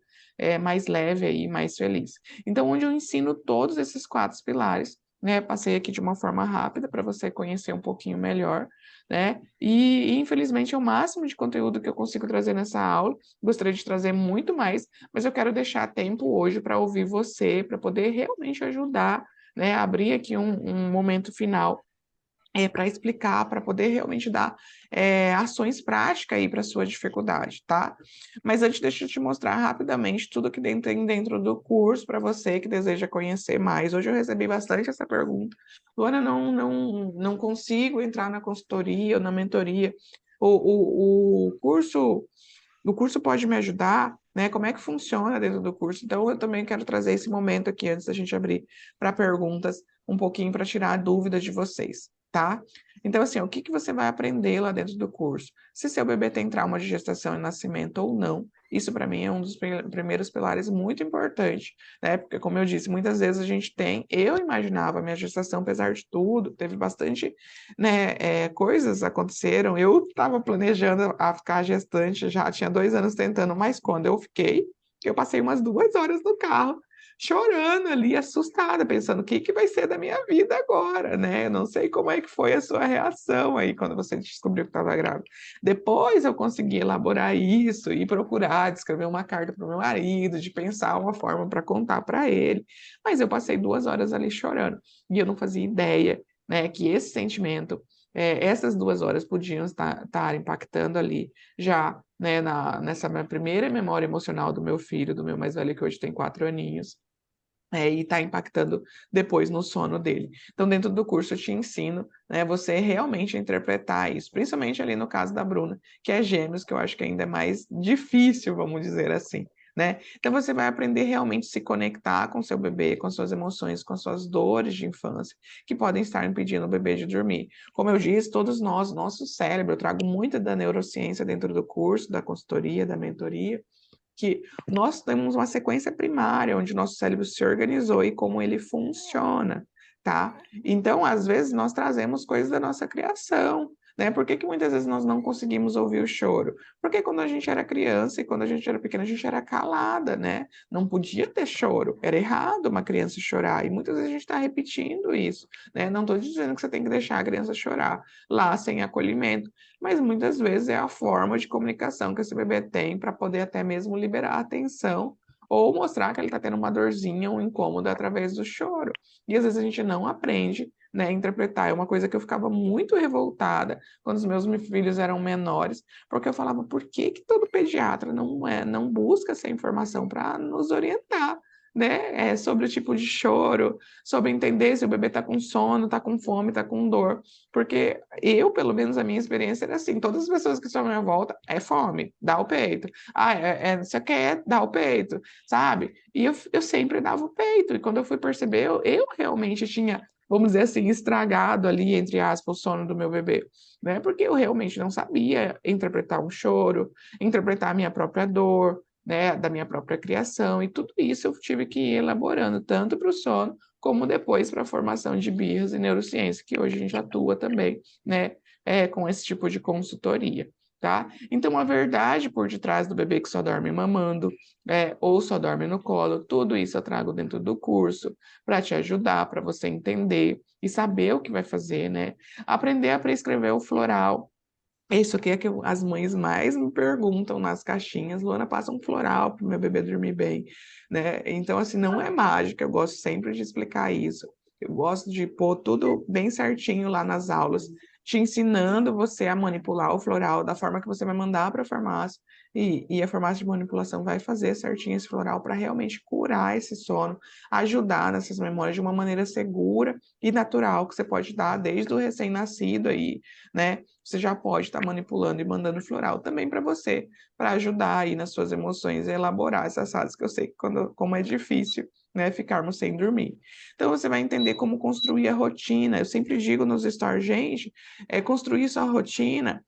mais leve aí, mais feliz. Então, onde eu ensino todos esses 4 pilares, né, passei aqui de uma forma rápida para você conhecer um pouquinho melhor, né, e infelizmente é o máximo de conteúdo que eu consigo trazer nessa aula. Gostaria de trazer muito mais, mas eu quero deixar tempo hoje para ouvir você, para poder realmente ajudar, né, abrir aqui um momento final para explicar, para poder realmente dar ações práticas aí para a sua dificuldade, tá? Mas antes, deixa eu te mostrar rapidamente tudo que tem dentro do curso para você que deseja conhecer mais. Hoje eu recebi bastante essa pergunta. Luana, não consigo entrar na consultoria ou na mentoria. O curso pode me ajudar, né? Como é que funciona dentro do curso? Então, eu também quero trazer esse momento aqui, antes da gente abrir para perguntas, um pouquinho para tirar dúvidas de vocês, tá? Então, assim, o que que você vai aprender lá dentro do curso? Se seu bebê tem trauma de gestação e nascimento ou não. Isso, para mim, é um dos primeiros pilares muito importante, né? Porque, como eu disse, muitas vezes a gente tem. Eu imaginava a minha gestação, apesar de tudo, teve bastante, né, coisas aconteceram. Eu estava planejando a ficar gestante, já tinha 2 anos tentando, mas quando eu fiquei, eu passei umas 2 horas no carro, chorando ali, assustada, pensando o que que vai ser da minha vida agora, né? Eu não sei como é que foi a sua reação aí quando você descobriu que estava grávida. Depois eu consegui elaborar isso e procurar, de escrever uma carta para o meu marido, de pensar uma forma para contar para ele. Mas eu passei 2 horas ali chorando e eu não fazia ideia, né, que esse sentimento, essas 2 horas podiam estar impactando ali já, né, nessa minha primeira memória emocional do meu filho, do meu mais velho, que hoje tem 4 aninhos, e está impactando depois no sono dele. Então, dentro do curso, eu te ensino, né, você realmente interpretar isso, principalmente ali no caso da Bruna, que é gêmeos, que eu acho que ainda é mais difícil, vamos dizer assim, né? Então, você vai aprender realmente a se conectar com seu bebê, com suas emoções, com suas dores de infância, que podem estar impedindo o bebê de dormir. Como eu disse, todos nós, nosso cérebro, eu trago muito da neurociência dentro do curso, da consultoria, da mentoria, que nós temos uma sequência primária, onde nosso cérebro se organizou e como ele funciona, tá? Então, às vezes, nós trazemos coisas da nossa criação, né? Por que que muitas vezes nós não conseguimos ouvir o choro? Porque quando a gente era criança e quando a gente era pequena, a gente era calada, né? Não podia ter choro, era errado uma criança chorar, e muitas vezes a gente está repetindo isso, né? Não estou dizendo que você tem que deixar a criança chorar lá sem acolhimento, mas muitas vezes é a forma de comunicação que esse bebê tem para poder até mesmo liberar a atenção ou mostrar que ele está tendo uma dorzinha, um incômodo através do choro. E às vezes a gente não aprende, né, a interpretar. É uma coisa que eu ficava muito revoltada quando os meus filhos eram menores, porque eu falava, por que que todo pediatra não busca essa informação para nos orientar? Né, sobre o tipo de choro, sobre entender se o bebê está com sono, está com fome, está com dor, porque eu, pelo menos a minha experiência era assim, todas as pessoas que estão à minha volta, é fome, dá o peito, você quer, dá o peito, sabe? E eu sempre dava o peito, e quando eu fui perceber, eu realmente tinha, vamos dizer assim, estragado ali, entre aspas, o sono do meu bebê, né? Porque eu realmente não sabia interpretar um choro, interpretar a minha própria dor, né, da minha própria criação, e tudo isso eu tive que ir elaborando, tanto para o sono, como depois para a formação de birras e neurociência, que hoje a gente atua também, né, com esse tipo de consultoria, tá? Então, a verdade por detrás do bebê que só dorme mamando, ou só dorme no colo, tudo isso eu trago dentro do curso, para te ajudar, para você entender e saber o que vai fazer, né? Aprender a prescrever o floral, isso aqui é que as mães mais me perguntam nas caixinhas, Luana, passa um floral para o meu bebê dormir bem, né? Então, assim, não é mágica, eu gosto sempre de explicar isso. Eu gosto de pôr tudo bem certinho lá nas aulas, te ensinando você a manipular o floral da forma que você vai mandar para a farmácia, e a farmácia de manipulação vai fazer certinho esse floral para realmente curar esse sono, ajudar nessas memórias de uma maneira segura e natural, que você pode dar desde o recém-nascido aí, né? Você já pode estar manipulando e mandando floral também para você, para ajudar aí nas suas emoções e elaborar essas fases que eu sei que como é difícil, né, ficarmos sem dormir. Então você vai entender como construir a rotina. Eu sempre digo nos stories, gente, construir sua rotina.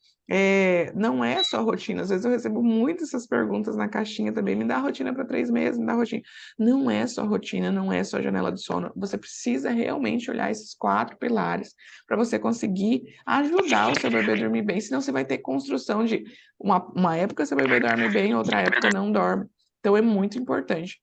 Não é só rotina, às vezes eu recebo muitas essas perguntas na caixinha também, me dá rotina para 3 meses, me dá rotina. Não é só rotina, não é só janela de sono, você precisa realmente olhar esses 4 pilares para você conseguir ajudar o seu bebê a dormir bem, senão você vai ter construção de uma época seu bebê dorme bem, outra época não dorme. Então é muito importante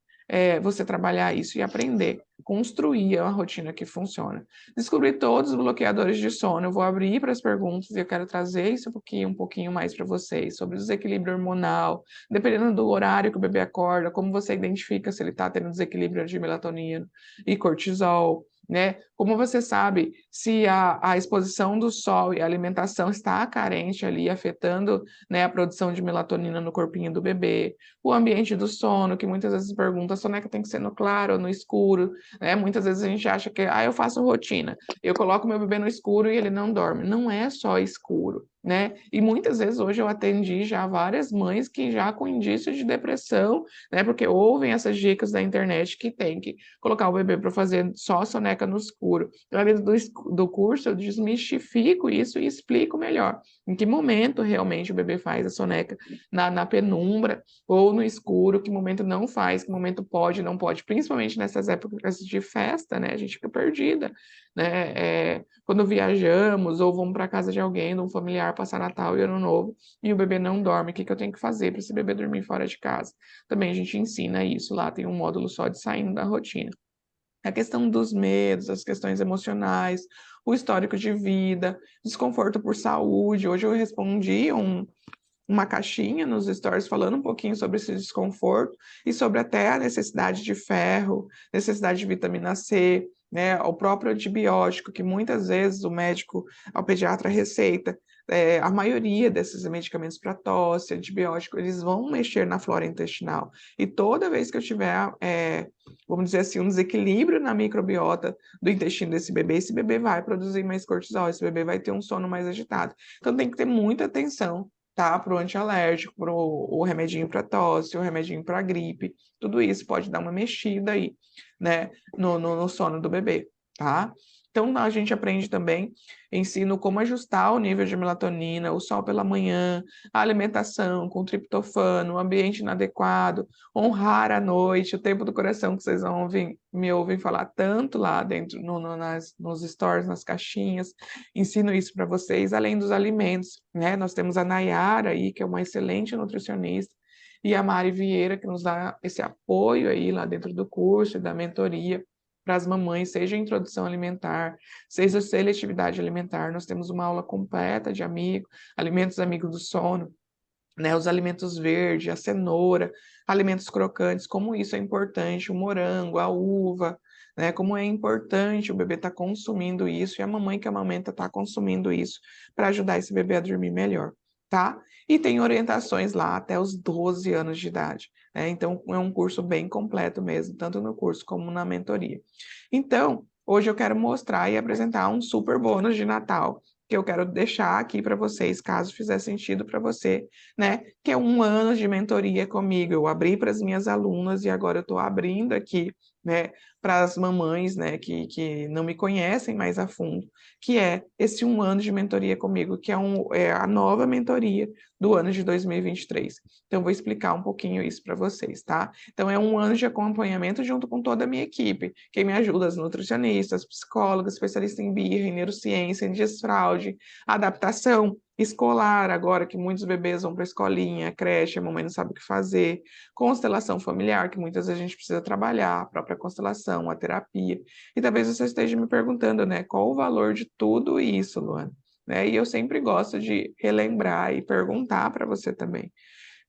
você trabalhar isso e aprender, construir uma rotina que funciona. Descobrir todos os bloqueadores de sono, eu vou abrir para as perguntas e eu quero trazer isso um pouquinho mais para vocês, sobre o desequilíbrio hormonal, dependendo do horário que o bebê acorda, como você identifica se ele está tendo desequilíbrio de melatonina e cortisol, né? Como você sabe se a exposição do sol e a alimentação está carente ali, afetando, né, a produção de melatonina no corpinho do bebê, o ambiente do sono, que muitas vezes pergunta, a soneca tem que ser no claro ou no escuro, né? Muitas vezes a gente acha que, eu faço rotina, eu coloco meu bebê no escuro e ele não dorme. Não é só escuro, né? E muitas vezes hoje eu atendi já várias mães que já com indício de depressão, né? Porque ouvem essas dicas da internet que tem que colocar o bebê para fazer só soneca no escuro. Então, dentro do curso, eu desmistifico isso e explico melhor em que momento realmente o bebê faz a soneca na penumbra ou no escuro, que momento não faz, que momento pode, não pode, principalmente nessas épocas de festa, né? A gente fica perdida, né? Quando viajamos ou vamos para casa de alguém, de um familiar, passar Natal e Ano Novo, e o bebê não dorme, o que que eu tenho que fazer para esse bebê dormir fora de casa? Também a gente ensina isso lá, tem um módulo só de saindo da rotina. A questão dos medos, as questões emocionais, o histórico de vida, desconforto por saúde. Hoje eu respondi uma caixinha nos stories falando um pouquinho sobre esse desconforto e sobre até a necessidade de ferro, necessidade de vitamina C, né, o próprio antibiótico, que muitas vezes o médico, o pediatra receita, a maioria desses medicamentos para tosse, antibiótico, eles vão mexer na flora intestinal. E toda vez que eu tiver, vamos dizer assim, um desequilíbrio na microbiota do intestino desse bebê, esse bebê vai produzir mais cortisol, esse bebê vai ter um sono mais agitado. Então tem que ter muita atenção, tá? Para o antialérgico, para o remedinho para tosse, o remedinho para gripe, tudo isso pode dar uma mexida aí, né, no sono do bebê, tá? Então, a gente aprende também, ensino como ajustar o nível de melatonina, o sol pela manhã, a alimentação com triptofano, o ambiente inadequado, honrar a noite, o tempo do coração que vocês me ouvem falar tanto lá dentro, nos stories, nas caixinhas. Ensino isso para vocês, além dos alimentos, né? Nós temos a Nayara aí, que é uma excelente nutricionista, e a Mari Vieira, que nos dá esse apoio aí lá dentro do curso e da mentoria para as mamães, seja introdução alimentar, seja seletividade alimentar. Nós temos uma aula completa de alimentos amigos do sono, né, os alimentos verdes, a cenoura, alimentos crocantes, como isso é importante, o morango, a uva, né, como é importante o bebê estar consumindo isso e a mamãe que amamenta está consumindo isso para ajudar esse bebê a dormir melhor, tá? E tem orientações lá até os 12 anos de idade, né? Então é um curso bem completo mesmo, tanto no curso como na mentoria. Então, hoje eu quero mostrar e apresentar um super bônus de Natal que eu quero deixar aqui para vocês, caso fizer sentido para você, né? Que é 1 ano de mentoria comigo. Eu abri para as minhas alunas e agora eu estou abrindo aqui, né, para as mamães, né, que não me conhecem mais a fundo, que é esse 1 ano de mentoria comigo, que é a nova mentoria do ano de 2023. Então, eu vou explicar um pouquinho isso para vocês, tá? Então, é 1 ano de acompanhamento junto com toda a minha equipe. Quem me ajuda, as nutricionistas, psicólogas, especialistas em birra, em neurociência, em desfraude, adaptação escolar, agora que muitos bebês vão para a escolinha, creche, a mamãe não sabe o que fazer, constelação familiar, que muitas vezes a gente precisa trabalhar, a própria constelação, a terapia. E talvez você esteja me perguntando, né, qual o valor de tudo isso, Luana? Né? E eu sempre gosto de relembrar e perguntar para você também.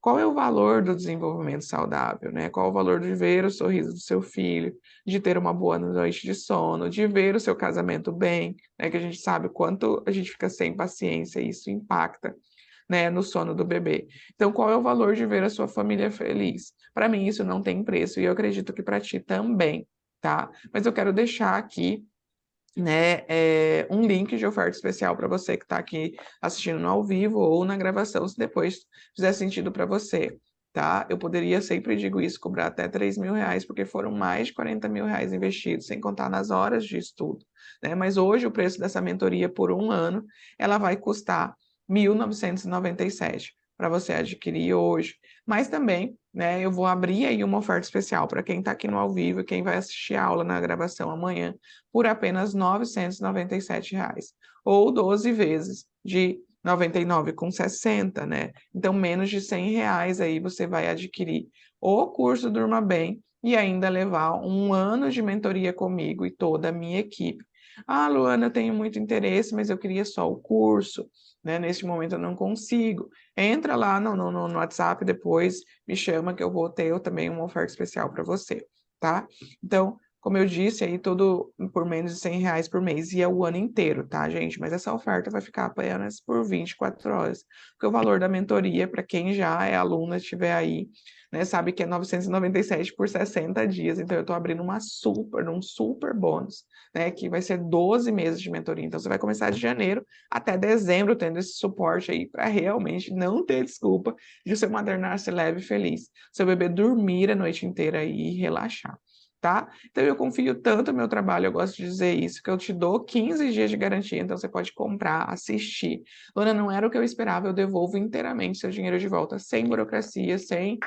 Qual é o valor do desenvolvimento saudável, né? Qual o valor de ver o sorriso do seu filho, de ter uma boa noite de sono, de ver o seu casamento bem, né? Que a gente sabe o quanto a gente fica sem paciência e isso impacta, né, no sono do bebê. Então, qual é o valor de ver a sua família feliz? Para mim, isso não tem preço e eu acredito que para ti também, tá? Mas eu quero deixar aqui, né, um link de oferta especial para você que está aqui assistindo no ao vivo ou na gravação, se depois fizer sentido para você, tá? Eu poderia, sempre digo isso, cobrar até R$ 3.000, porque foram mais de R$ 40.000 investidos, sem contar nas horas de estudo, né? Mas hoje o preço dessa mentoria por 1 ano, ela vai custar 1.997 para você adquirir hoje. Mas também, né, eu vou abrir aí uma oferta especial para quem está aqui no ao vivo e quem vai assistir a aula na gravação amanhã, por apenas R$ 997, ou 12 vezes de R$ 99,60, né? Então, menos de R$ 100 aí você vai adquirir o curso Durma Bem e ainda levar 1 ano de mentoria comigo e toda a minha equipe. Ah, Luana, eu tenho muito interesse, mas eu queria só o curso, né? Neste momento eu não consigo. Entra lá no WhatsApp depois, me chama que eu vou ter também uma oferta especial para você, tá? Então, como eu disse, aí tudo por menos de R$ 100 por mês, e é o ano inteiro, tá, gente? Mas essa oferta vai ficar apenas por 24 horas, porque o valor da mentoria, para quem já é aluna, estiver aí, né, sabe que é 997 por 60 dias, então eu tô abrindo um super bônus, né, que vai ser 12 meses de mentoria, então você vai começar de janeiro até dezembro tendo esse suporte aí, para realmente não ter desculpa de o seu maternar ser leve e feliz, seu bebê dormir a noite inteira aí e relaxar. Tá? Então eu confio tanto no meu trabalho, eu gosto de dizer isso, que eu te dou 15 dias de garantia, então você pode comprar, assistir. Luana, não era o que eu esperava, eu devolvo inteiramente seu dinheiro de volta, sem burocracia, sem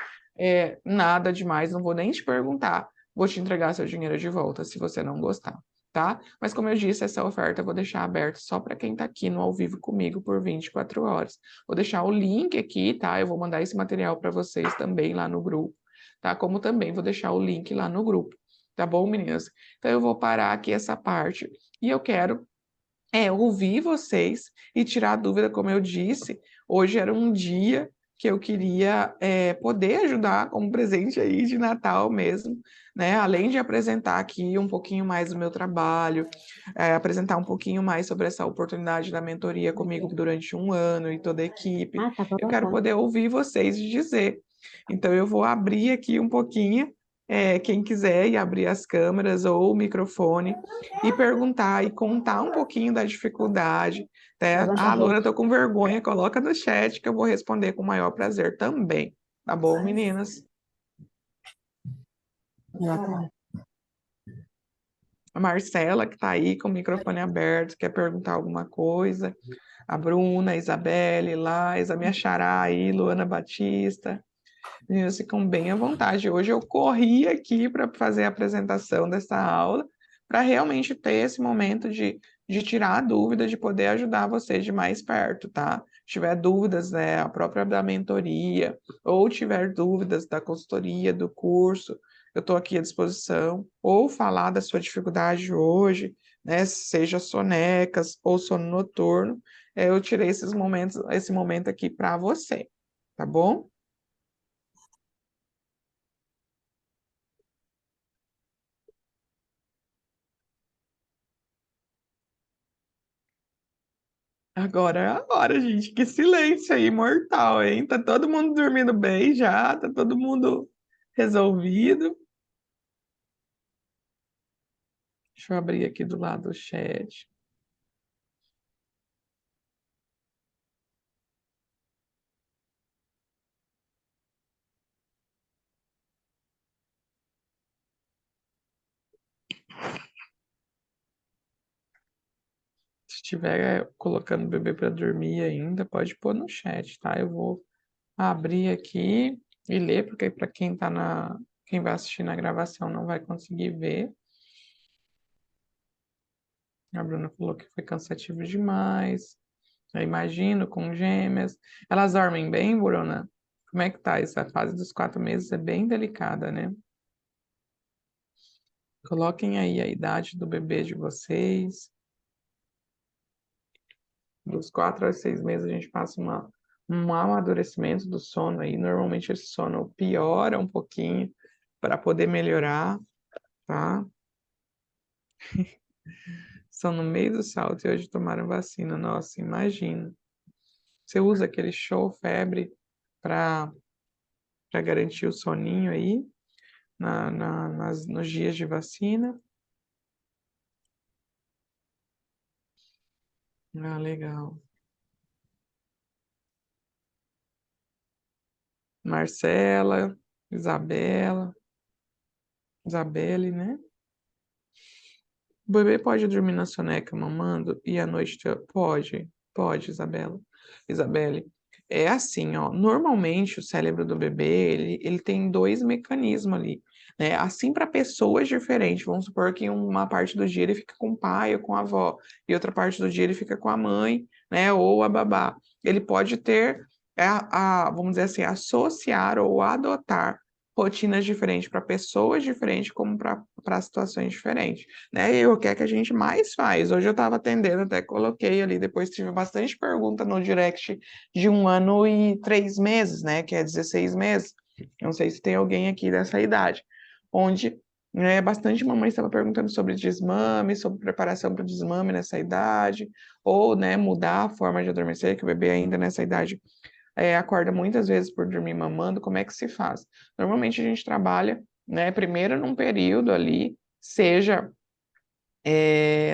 nada demais, não vou nem te perguntar, vou te entregar seu dinheiro de volta se você não gostar, tá? Mas como eu disse, essa oferta eu vou deixar aberta só para quem está aqui no ao vivo comigo por 24 horas. Vou deixar o link aqui, tá? Eu vou mandar esse material para vocês também lá no grupo, tá? Como também vou deixar o link lá no grupo. Tá bom, meninas? Então eu vou parar aqui essa parte e eu quero ouvir vocês e tirar a dúvida, como eu disse. Hoje era um dia que eu queria poder ajudar como presente aí de Natal mesmo, né? Além de apresentar aqui um pouquinho mais do meu trabalho, apresentar um pouquinho mais sobre essa oportunidade da mentoria comigo durante 1 ano e toda a equipe. Ah, tá Eu quero bom. poder ouvir vocês dizer. Então eu vou abrir aqui um pouquinho, quem quiser ir abrir as câmeras ou o microfone e perguntar e contar um pouquinho da dificuldade, né? Água Ah, Luana, sorvete. tô com vergonha, coloca no chat que eu vou responder com o maior prazer também. Tá bom, meninas? Exatamente. A Marcela, que tá aí com o microfone aberto, quer perguntar alguma coisa. A Bruna, a Isabelle, Laís, a minha xará aí, Luana Batista. Meninas ficam bem à vontade. Hoje eu corri aqui para fazer a apresentação dessa aula, para realmente ter esse momento de tirar a dúvida, de poder ajudar vocês de mais perto, tá? Se tiver dúvidas, né, a própria da mentoria, ou tiver dúvidas da consultoria, do curso, eu estou aqui à disposição, ou falar da sua dificuldade hoje, né, seja sonecas ou sono noturno, eu tirei esse momento aqui para você. tá bom? Agora é a hora, gente. Que silêncio aí, mortal, hein? Tá todo mundo dormindo bem já, tá todo mundo resolvido. Deixa eu abrir aqui do lado o chat. Se estiver colocando o bebê para dormir ainda, pode pôr no chat, tá? Eu vou abrir aqui e ler, porque para quem vai assistir na gravação não vai conseguir ver. A Bruna falou que foi cansativo demais. Eu imagino, com gêmeas. Elas dormem bem, Bruna? Como é que tá? Essa fase dos 4 meses é bem delicada, né? Coloquem aí a idade do bebê de vocês. Dos 4 a 6 meses a gente passa um amadurecimento do sono aí. Normalmente esse sono piora um pouquinho para poder melhorar, tá? São no meio do salto e hoje tomaram vacina. Nossa, imagina. Você usa aquele show febre para garantir o soninho aí nos dias de vacina? Ah, legal. Marcela, Isabela, Isabelle, né? O bebê pode dormir na soneca mamando e à noite pode, Isabela. Isabelle, é assim, ó. Normalmente o cérebro do bebê ele tem dois mecanismos ali, né? Assim para pessoas diferentes. Vamos supor que uma parte do dia ele fica com o pai ou com a avó e outra parte do dia ele fica com a mãe, né? Ou a babá. Ele pode ter vamos dizer assim, associar ou adotar rotinas diferentes para pessoas diferentes, como para situações diferentes, né? E o que é que a gente mais faz? Hoje eu estava atendendo, até coloquei ali, depois tive bastante pergunta no direct de 1 ano e 3 meses, né? Que é 16 meses. Não sei se tem alguém aqui dessa idade, onde bastante mamãe estava perguntando sobre desmame, sobre preparação para o desmame nessa idade, ou né, mudar a forma de adormecer, que o bebê ainda nessa idade acorda muitas vezes por dormir mamando, como é que se faz? Normalmente a gente trabalha, né, primeiro num período ali, seja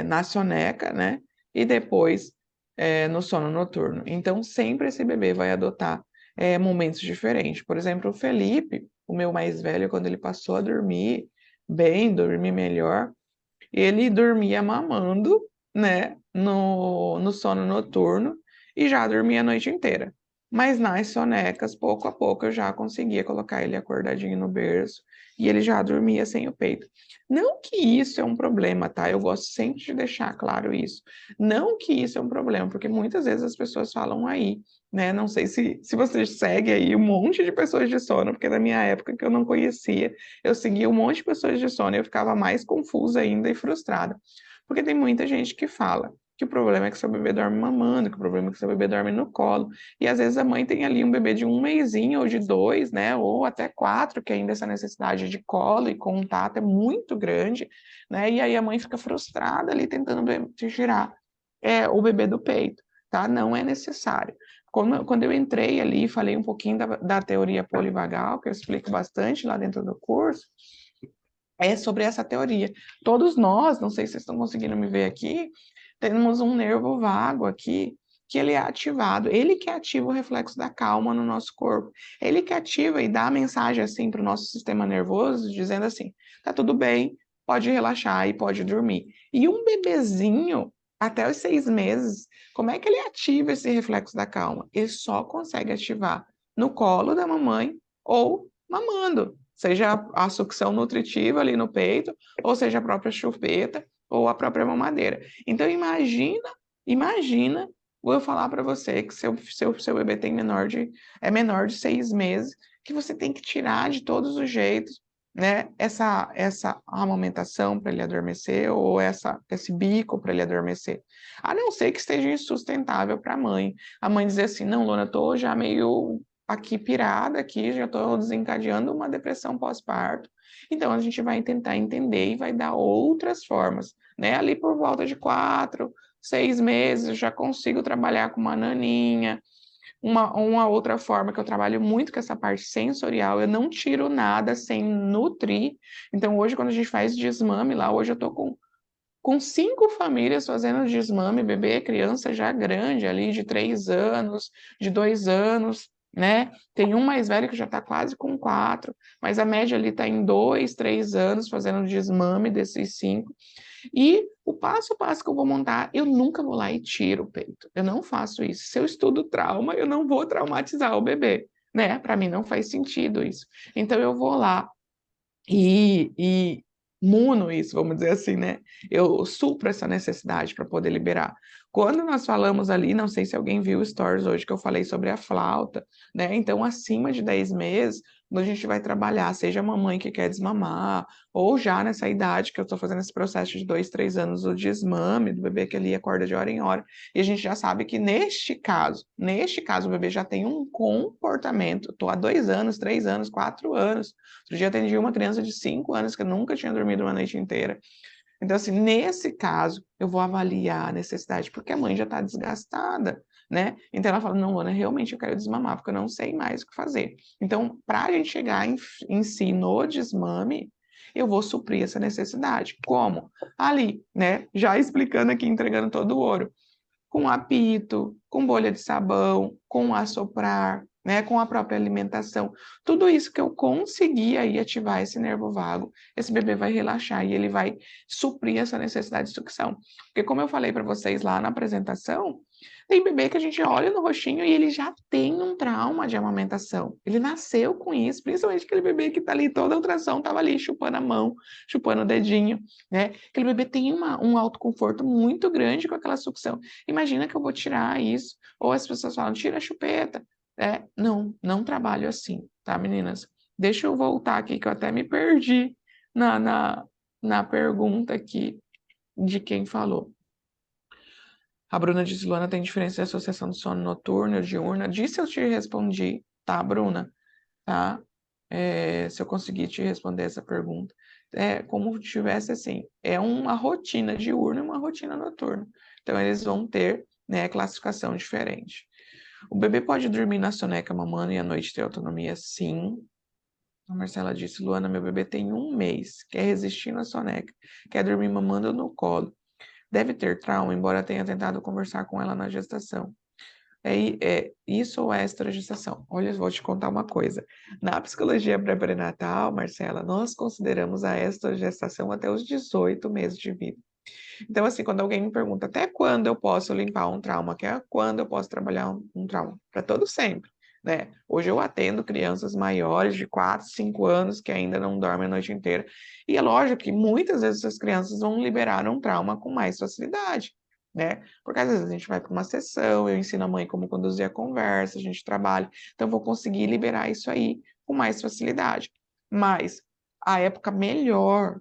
na soneca, né, e depois no sono noturno. Então, sempre esse bebê vai adotar momentos diferentes. Por exemplo, o Felipe, o meu mais velho, quando ele passou a dormir bem, dormir melhor, ele dormia mamando, né, no sono noturno e já dormia a noite inteira. Mas nas sonecas, pouco a pouco, eu já conseguia colocar ele acordadinho no berço e ele já dormia sem o peito. Não que isso é um problema, tá? Eu gosto sempre de deixar claro isso. Não que isso é um problema, porque muitas vezes as pessoas falam aí, né? Não sei se você segue aí um monte de pessoas de sono, porque na minha época que eu não conhecia, eu seguia um monte de pessoas de sono e eu ficava mais confusa ainda e frustrada. Porque tem muita gente que fala que o problema é que seu bebê dorme mamando, que o problema é que seu bebê dorme no colo. E às vezes a mãe tem ali um bebê de 1 mesinho ou de 2, né? Ou até 4, que ainda essa necessidade de colo e contato é muito grande, né? E aí a mãe fica frustrada ali tentando tirar o bebê do peito, tá? Não é necessário. Quando eu entrei ali, falei um pouquinho da teoria polivagal, que eu explico bastante lá dentro do curso, é sobre essa teoria. Todos nós, não sei se vocês estão conseguindo me ver aqui, temos um nervo vago aqui, que ele é ativado. Ele que ativa o reflexo da calma no nosso corpo. Ele que ativa e dá a mensagem assim para o nosso sistema nervoso, dizendo assim: tá tudo bem, pode relaxar e pode dormir. E um bebezinho, até os 6 meses, como é que ele ativa esse reflexo da calma? Ele só consegue ativar no colo da mamãe ou mamando, seja a sucção nutritiva ali no peito, ou seja a própria chupeta, ou a própria mamadeira. Então, imagina vou eu falar para você que seu bebê é menor de 6 meses, que você tem que tirar de todos os jeitos, né, essa amamentação para ele adormecer, ou esse bico para ele adormecer. A não ser que esteja insustentável para a mãe. A mãe dizer assim, não, Lona, eu tô já meio aqui pirada, aqui, já estou desencadeando uma depressão pós-parto. Então, a gente vai tentar entender e vai dar outras formas, né? Ali por volta de 4, 6 meses, eu já consigo trabalhar com uma naninha. Uma outra forma que eu trabalho muito com essa parte sensorial, eu não tiro nada sem nutrir. Então, hoje, quando a gente faz desmame lá, hoje eu estou com 5 famílias fazendo desmame, bebê, criança já grande ali, de 3 anos, de 2 anos, né? Tem um mais velho que já está quase com 4, mas a média ali está em 2, 3 anos fazendo desmame desses 5. E o passo a passo que eu vou montar, eu nunca vou lá e tiro o peito. Eu não faço isso. Se eu estudo trauma, eu não vou traumatizar o bebê, né? Para mim não faz sentido isso. Então eu vou lá e muno isso, vamos dizer assim, né? Eu supro essa necessidade para poder liberar. Quando nós falamos ali, não sei se alguém viu o stories hoje que eu falei sobre a flauta, né? Então, acima de 10 meses, quando a gente vai trabalhar, seja a mamãe que quer desmamar, ou já nessa idade que eu estou fazendo esse processo de 2, 3 anos, o desmame do bebê que ali acorda de hora em hora, e a gente já sabe que neste caso, o bebê já tem um comportamento, estou há 2 anos, 3 anos, 4 anos. Outro dia atendi uma criança de 5 anos que nunca tinha dormido uma noite inteira. Então, assim, nesse caso, eu vou avaliar a necessidade, porque a mãe já está desgastada, né? Então, ela fala, não, Ana, realmente eu quero desmamar, porque eu não sei mais o que fazer. Então, para a gente chegar em si no desmame, eu vou suprir essa necessidade. Como? Ali, né? Já explicando aqui, entregando todo o ouro com apito, com bolha de sabão, com assoprar, né, com a própria alimentação. Tudo isso que eu conseguir aí ativar esse nervo vago, esse bebê vai relaxar e ele vai suprir essa necessidade de sucção. Porque como eu falei para vocês lá na apresentação, tem bebê que a gente olha no rostinho e ele já tem um trauma de amamentação. Ele nasceu com isso, principalmente aquele bebê que está ali toda a ultrassom, estava ali chupando a mão, chupando o dedinho, né? Aquele bebê tem um autoconforto muito grande com aquela sucção. Imagina que eu vou tirar isso. Ou as pessoas falam, tira a chupeta. Não, não trabalho assim, tá, meninas? Deixa eu voltar aqui, que eu até me perdi na, na, na pergunta aqui de quem falou. A Bruna disse, Luana, tem diferença de associação de sono noturno e diurna? Disse eu te respondi, tá, Bruna? Tá? Se eu conseguir te responder essa pergunta. É como se tivesse assim, é uma rotina diurna e uma rotina noturna. Então, eles vão ter, né, classificação diferente. O bebê pode dormir na soneca mamando e à noite ter autonomia? Sim. A Marcela disse, Luana, meu bebê tem 1 mês, quer resistir na soneca, quer dormir mamando no colo. Deve ter trauma, embora tenha tentado conversar com ela na gestação. Isso ou é extragestação? Olha, eu vou te contar uma coisa. Na psicologia pré-natal, Marcela, nós consideramos a extragestação até os 18 meses de vida. Então, assim, quando alguém me pergunta até quando eu posso limpar um trauma, que é quando eu posso trabalhar um trauma, para todo sempre, né? Hoje eu atendo crianças maiores de 4, 5 anos que ainda não dormem a noite inteira. E é lógico que muitas vezes essas crianças vão liberar um trauma com mais facilidade, né? Porque às vezes a gente vai para uma sessão, eu ensino a mãe como conduzir a conversa, a gente trabalha, então eu vou conseguir liberar isso aí com mais facilidade. Mas a época melhor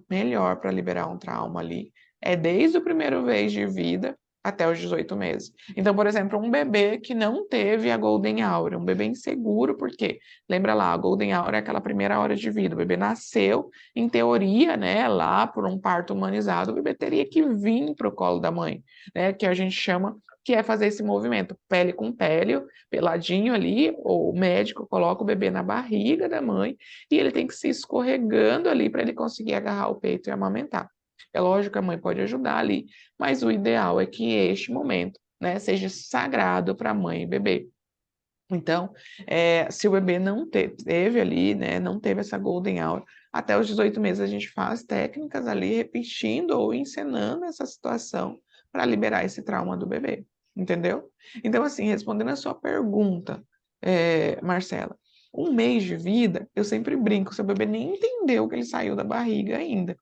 para liberar um trauma ali é desde o primeiro mês de vida até os 18 meses. Então, por exemplo, um bebê que não teve a Golden Hour, um bebê inseguro, por quê? Lembra lá, a Golden Hour é aquela primeira hora de vida. O bebê nasceu, em teoria, né, lá por um parto humanizado, o bebê teria que vir para o colo da mãe, né, que a gente chama que é fazer esse movimento, pele com pele, peladinho ali, o médico coloca o bebê na barriga da mãe e ele tem que se escorregando ali para ele conseguir agarrar o peito e amamentar. É lógico que a mãe pode ajudar ali, mas o ideal é que este momento, né, seja sagrado para a mãe e bebê. Então, se o bebê não teve ali, né, não teve essa golden hour, até os 18 meses a gente faz técnicas ali, repetindo ou encenando essa situação para liberar esse trauma do bebê, entendeu? Então, assim, respondendo a sua pergunta, Marcela, 1 mês de vida, eu sempre brinco, seu bebê nem entendeu que ele saiu da barriga ainda.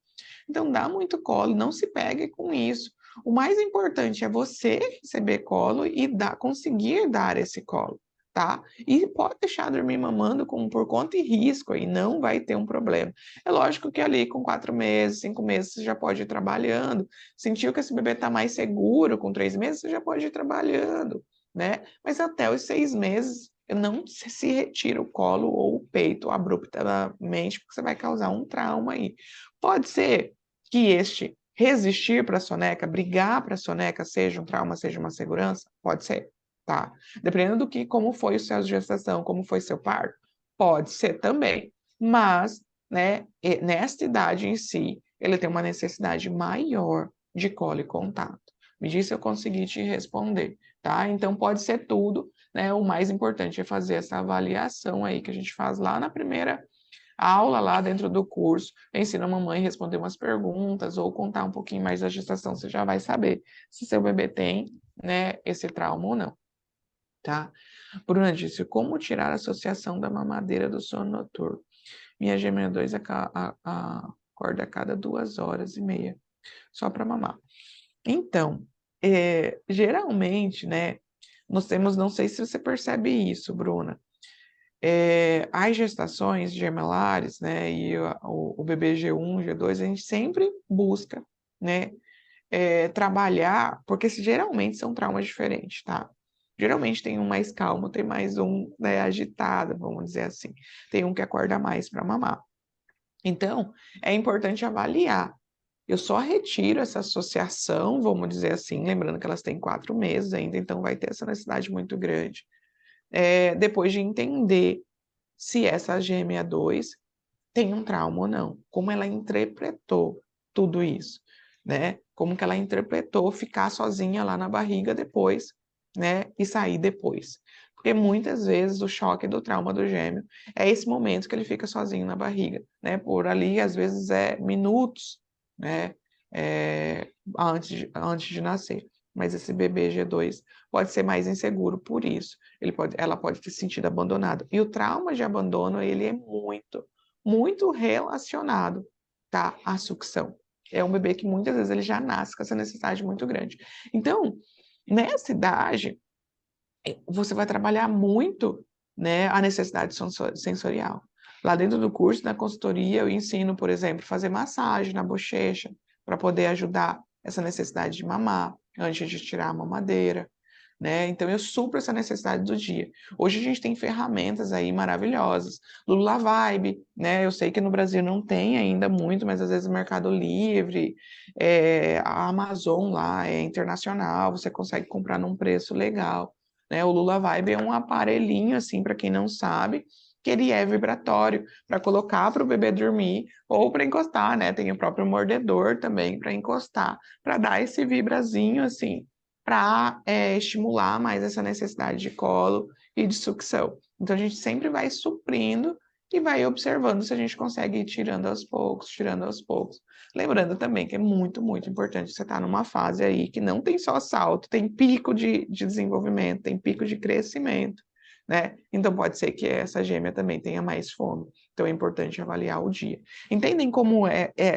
Então, dá muito colo, não se pegue com isso. O mais importante é você receber colo e conseguir dar esse colo, tá? E pode deixar dormir mamando por conta e risco aí, não vai ter um problema. É lógico que ali com 4 meses, 5 meses, você já pode ir trabalhando. Sentiu que esse bebê está mais seguro com 3 meses, você já pode ir trabalhando, né? Mas até os 6 meses, não se retira o colo ou o peito abruptamente, porque você vai causar um trauma aí. Pode ser que este resistir para a soneca, brigar para a soneca, seja um trauma, seja uma segurança? Pode ser, tá? Dependendo do que, como foi o seu gestação, como foi seu parto, pode ser também. Mas, né, nesta idade em si, ele tem uma necessidade maior de colo e contato. Me diz se eu consegui te responder, tá? Então pode ser tudo, né? O mais importante é fazer essa avaliação aí que a gente faz lá na primeira aula, lá dentro do curso. Ensina a mamãe a responder umas perguntas ou contar um pouquinho mais da gestação, você já vai saber se seu bebê tem, né, esse trauma ou não, tá? Bruna disse, como tirar a associação da mamadeira do sono noturno? Minha gêmea 2 acorda a cada 2 horas e meia, só para mamar. Então, geralmente, né, nós temos, não sei se você percebe isso, Bruna, as gestações gemelares, né, e o bebê G1, G2, a gente sempre busca, né, trabalhar, porque geralmente são traumas diferentes, tá? Geralmente tem um mais calmo, tem mais um, né, agitado, vamos dizer assim. Tem um que acorda mais para mamar. Então, é importante avaliar. Eu só retiro essa associação, vamos dizer assim, lembrando que elas têm 4 meses ainda, então vai ter essa necessidade muito grande. Depois de entender se essa gêmea 2 tem um trauma ou não, como ela interpretou tudo isso, né? Como que ela interpretou ficar sozinha lá na barriga depois, né? E sair depois. Porque muitas vezes o choque do trauma do gêmeo é esse momento que ele fica sozinho na barriga, né? Por ali, às vezes, minutos, né? Antes de nascer. Mas esse bebê G2 pode ser mais inseguro por isso. Ela pode ter se sentido abandonada. E o trauma de abandono, ele é muito relacionado, tá, à sucção. É um bebê que muitas vezes ele já nasce com essa necessidade muito grande. Então, nessa idade, você vai trabalhar muito, né, a necessidade sensorial. Lá dentro do curso, na consultoria, eu ensino, por exemplo, fazer massagem na bochecha para poder ajudar essa necessidade de mamar antes de tirar a mamadeira, né? Então eu supro essa necessidade do dia. Hoje a gente tem ferramentas aí maravilhosas. Lula Vibe, né? Eu sei que no Brasil não tem ainda muito, mas às vezes o Mercado Livre, a Amazon lá é internacional, você consegue comprar num preço legal, né? O Lula Vibe é um aparelhinho assim para quem não sabe, que ele é vibratório para colocar para o bebê dormir ou para encostar, né? Tem o próprio mordedor também para encostar, para dar esse vibrazinho assim para estimular mais essa necessidade de colo e de sucção. Então, a gente sempre vai suprindo e vai observando se a gente consegue ir tirando aos poucos, tirando aos poucos. Lembrando também que é muito, muito importante você estar numa fase aí que não tem só salto, tem pico de desenvolvimento, tem pico de crescimento, né? Então, pode ser que essa gêmea também tenha mais fome. Então, é importante avaliar o dia. Entendem como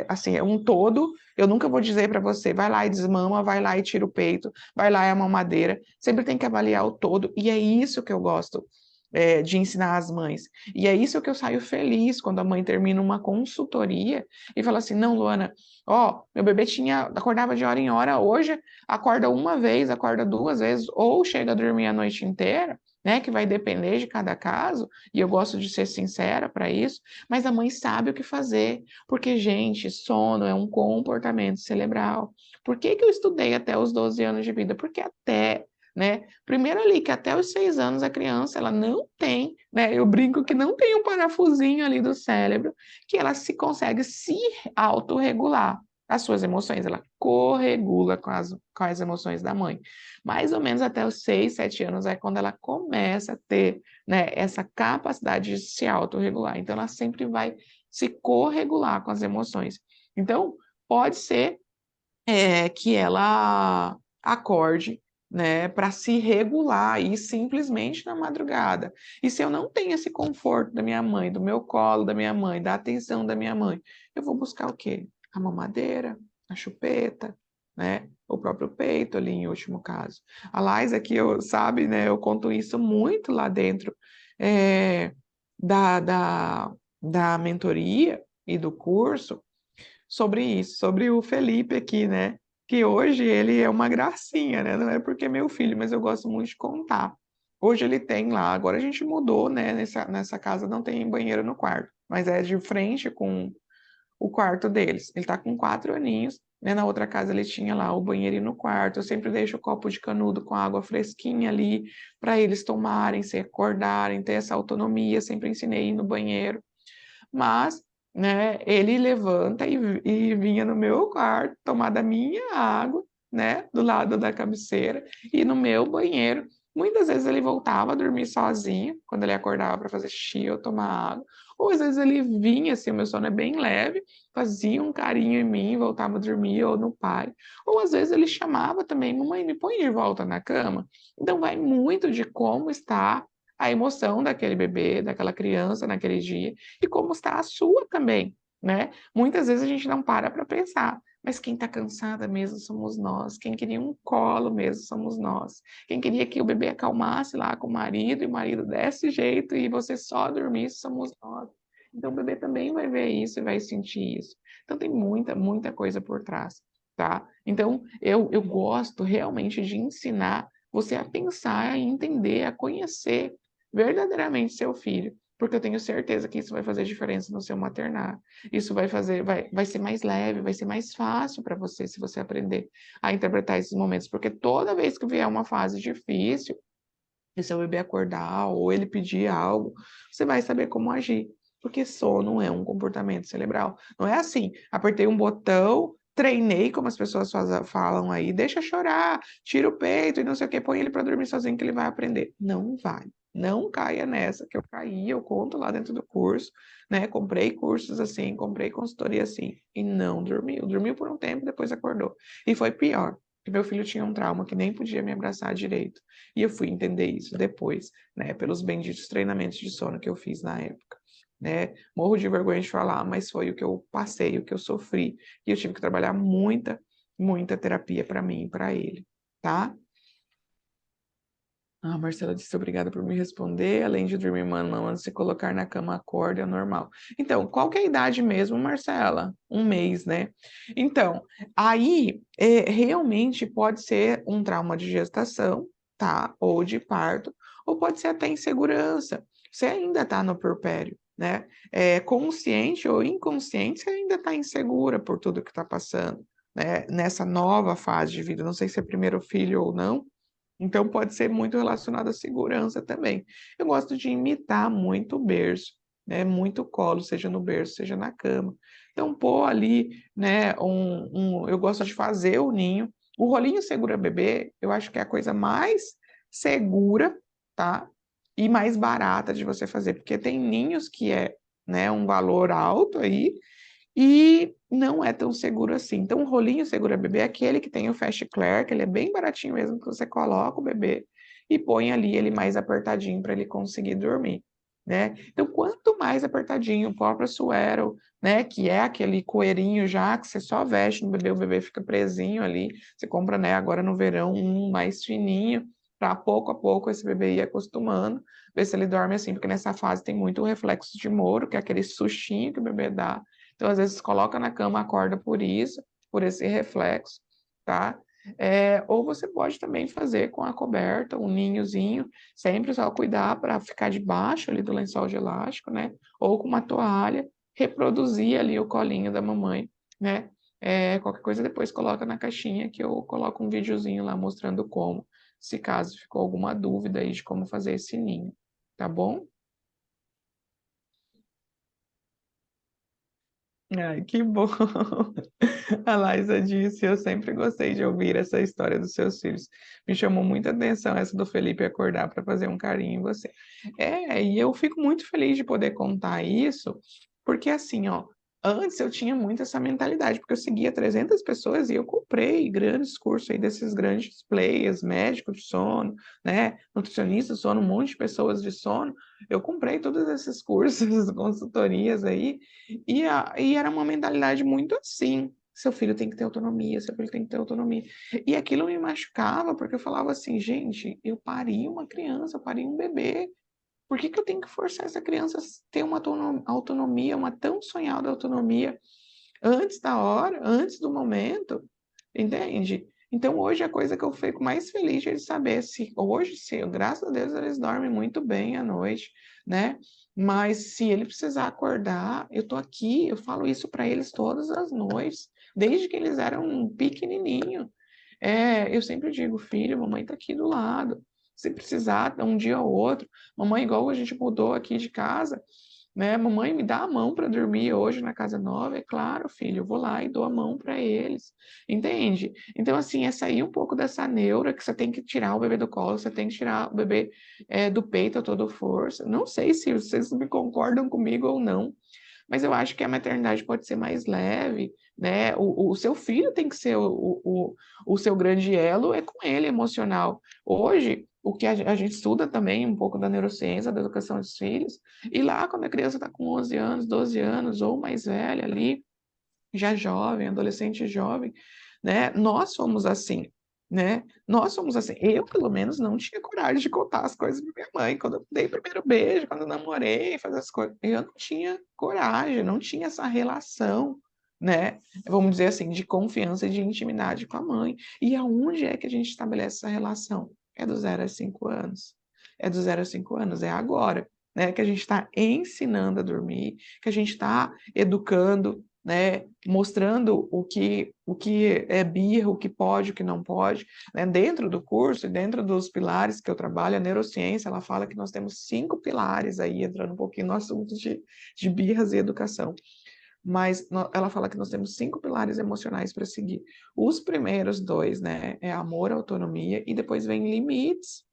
assim, é um todo. Eu nunca vou dizer para você, vai lá e desmama, vai lá e tira o peito, vai lá e a mamadeira. Sempre tem que avaliar o todo. E é isso que eu gosto de ensinar às mães. E é isso que eu saio feliz quando a mãe termina uma consultoria e fala assim: não, Luana, ó, meu bebê acordava de hora em hora, hoje acorda uma vez, acorda 2 vezes, ou chega a dormir a noite inteira, né? Que vai depender de cada caso, e eu gosto de ser sincera para isso, mas a mãe sabe o que fazer, porque, gente, sono é um comportamento cerebral. Por que que eu estudei até os 12 anos de vida? Porque até, né? Primeiro ali, que até os 6 anos a criança, ela não tem, né? Eu brinco que não tem um parafusinho ali do cérebro que ela se consegue se autorregular as suas emoções, ela corregula com as emoções da mãe. Mais ou menos até os 6, 7 anos é quando ela começa a ter, né, essa capacidade de se autorregular. Então, ela sempre vai se corregular com as emoções. Então, pode ser que ela acorde, né, para se regular e simplesmente na madrugada. E se eu não tenho esse conforto da minha mãe, do meu colo da minha mãe, da atenção da minha mãe, eu vou buscar o quê? A mamadeira, a chupeta, né? O próprio peito ali, em último caso. Aliás, aqui eu, sabe, né? Eu conto isso muito lá dentro é, da, da, da mentoria e do curso, sobre isso, sobre o Felipe aqui, né? Que hoje ele é uma gracinha, né? Não é porque é meu filho, mas eu gosto muito de contar. Hoje ele tem lá, agora a gente mudou, né? Nessa casa não tem banheiro no quarto, mas é de frente com o quarto deles. Ele tá com 4 aninhos, né? Na outra casa ele tinha lá o banheirinho no quarto. Eu sempre deixo o copo de canudo com água fresquinha ali para eles tomarem, se acordarem, ter essa autonomia. Sempre ensinei a ir no banheiro. Mas, né, ele levanta e vinha no meu quarto tomar da minha água, né, do lado da cabeceira e no meu banheiro. Muitas vezes ele voltava a dormir sozinho, quando ele acordava para fazer xixi ou tomar água. Ou às vezes ele vinha, assim, o meu sono é bem leve, fazia um carinho em mim, voltava a dormir ou no pai. Ou às vezes ele chamava também, mamãe, me põe de volta na cama. Então vai muito de como está a emoção daquele bebê, daquela criança naquele dia e como está a sua também, né? Muitas vezes a gente não para pensar, mas quem está cansada mesmo somos nós, quem queria um colo mesmo somos nós, quem queria que o bebê acalmasse lá com o marido e o marido desse jeito e você só dormisse somos nós. Então o bebê também vai ver isso e vai sentir isso. Então tem muita, muita coisa por trás, tá? Então eu gosto realmente de ensinar você a pensar, a entender, a conhecer verdadeiramente seu filho, porque eu tenho certeza que isso vai fazer diferença no seu maternar. Isso vai ser mais leve, vai ser mais fácil para você se você aprender a interpretar esses momentos, porque toda vez que vier uma fase difícil, e seu bebê acordar ou ele pedir algo, você vai saber como agir, porque sono é um comportamento cerebral. Não é assim, apertei um botão, treinei, como as pessoas falam aí, deixa chorar, tira o peito e não sei o que, põe ele para dormir sozinho que ele vai aprender. Não vai. Não caia nessa, que eu caí, eu conto lá dentro do curso, né? Comprei cursos assim, comprei consultoria assim, e não dormiu. Dormiu por um tempo, depois acordou. E foi pior, porque meu filho tinha um trauma que nem podia me abraçar direito. E eu fui entender isso depois, né? Pelos benditos treinamentos de sono que eu fiz na época. Né? Morro de vergonha de falar, mas foi o que eu passei, o que eu sofri. E eu tive que trabalhar muita, muita terapia para mim e para ele, tá? Ah, a Marcela disse obrigada por me responder. Além de dormir mamando, se colocar na cama acorda é normal. Então, qual que é a idade mesmo, Marcela? 1 mês, né? Então, aí realmente pode ser um trauma de gestação, tá? Ou de parto, ou pode ser até insegurança. Você ainda está no puerpério, né? Consciente ou inconsciente, você ainda está insegura por tudo que está passando, né? Nessa nova fase de vida. Não sei se é primeiro filho ou não, então pode ser muito relacionado à segurança também. Eu gosto de imitar muito o berço, né? Muito colo, seja no berço, seja na cama. Então pôr ali, né? Eu gosto de fazer o ninho. O rolinho segura bebê, eu acho que é a coisa mais segura, tá? E mais barata de você fazer, porque tem ninhos que é, né, um valor alto aí e não é tão seguro assim. Então, o rolinho segura bebê é aquele que tem o Fast Clear, que ele é bem baratinho mesmo, que você coloca o bebê e põe ali ele mais apertadinho para ele conseguir dormir, né? Então, quanto mais apertadinho, o próprio Suero, né, que é aquele coeirinho já que você só veste no bebê, o bebê fica presinho ali. Você compra, né, agora no verão um mais fininho, para pouco a pouco esse bebê ir acostumando, ver se ele dorme assim, porque nessa fase tem muito reflexo de Moro, que é aquele sustinho que o bebê dá. Então, às vezes, coloca na cama, acorda por isso, por esse reflexo, tá? Ou você pode também fazer com a coberta, um ninhozinho, sempre só cuidar para ficar debaixo ali do lençol de elástico, né? Ou com uma toalha, reproduzir ali o colinho da mamãe, né? Qualquer coisa depois coloca na caixinha que eu coloco um videozinho lá mostrando como, se caso ficou alguma dúvida aí de como fazer esse ninho, tá bom? Ai, que bom. A Laísa disse: Eu sempre gostei de ouvir essa história dos seus filhos. Me chamou muita atenção essa do Felipe acordar para fazer um carinho em você. E eu fico muito feliz de poder contar isso, porque assim, ó, antes eu tinha muito essa mentalidade, porque eu seguia 300 pessoas e eu comprei grandes cursos aí desses grandes players, médicos de sono, né, nutricionistas de sono, um monte de pessoas de sono. Eu comprei todos esses cursos, consultorias aí. E era uma mentalidade muito assim. Seu filho tem que ter autonomia, seu filho tem que ter autonomia. E aquilo me machucava, porque eu falava assim, gente, eu pari uma criança, eu pari um bebê. Por que que eu tenho que forçar essa criança a ter uma autonomia, uma tão sonhada autonomia, antes da hora, antes do momento? Entende? Então, hoje, a coisa que eu fico mais feliz é de saber se hoje, se graças a Deus, eles dormem muito bem à noite, né? Mas se ele precisar acordar, eu tô aqui, eu falo isso para eles todas as noites, desde que eles eram pequenininho. Eu sempre digo, filho, mamãe tá aqui do lado. Se precisar, um dia ou outro, mamãe, igual a gente mudou aqui de casa, né? Mamãe, me dá a mão para dormir hoje na casa nova. É claro, filho, eu vou lá e dou a mão para eles. Entende? Então, assim, é sair um pouco dessa neura que você tem que tirar o bebê do colo, você tem que tirar o bebê do peito a toda força. Não sei se vocês me concordam comigo ou não, mas eu acho que a maternidade pode ser mais leve, né? O seu filho tem que ser o seu grande elo, é com ele emocional. Hoje, o que a gente estuda também um pouco da neurociência, da educação dos filhos, e lá quando a criança está com 11 anos, 12 anos ou mais velha ali, já jovem, adolescente jovem, né? Nós somos assim, né? Nós somos assim. Eu, pelo menos, não tinha coragem de contar as coisas para minha mãe. Quando eu dei o primeiro beijo, quando eu namorei, fazer as coisas, eu não tinha coragem, não tinha essa relação, né? Vamos dizer assim, de confiança e de intimidade com a mãe. E aonde é que a gente estabelece essa relação? É do 0 a 5 anos. É do 0 a 5 anos, é agora, né? Que a gente está ensinando a dormir, que a gente está educando, né, mostrando o que é birra, o que pode, o que não pode, né? Dentro do curso e dentro dos pilares que eu trabalho, a neurociência, ela fala que nós temos 5 pilares aí, entrando um pouquinho no assunto de birras e educação, mas ela fala que nós temos 5 pilares emocionais para seguir. Os primeiros 2, né, é amor, autonomia, e depois vem limites,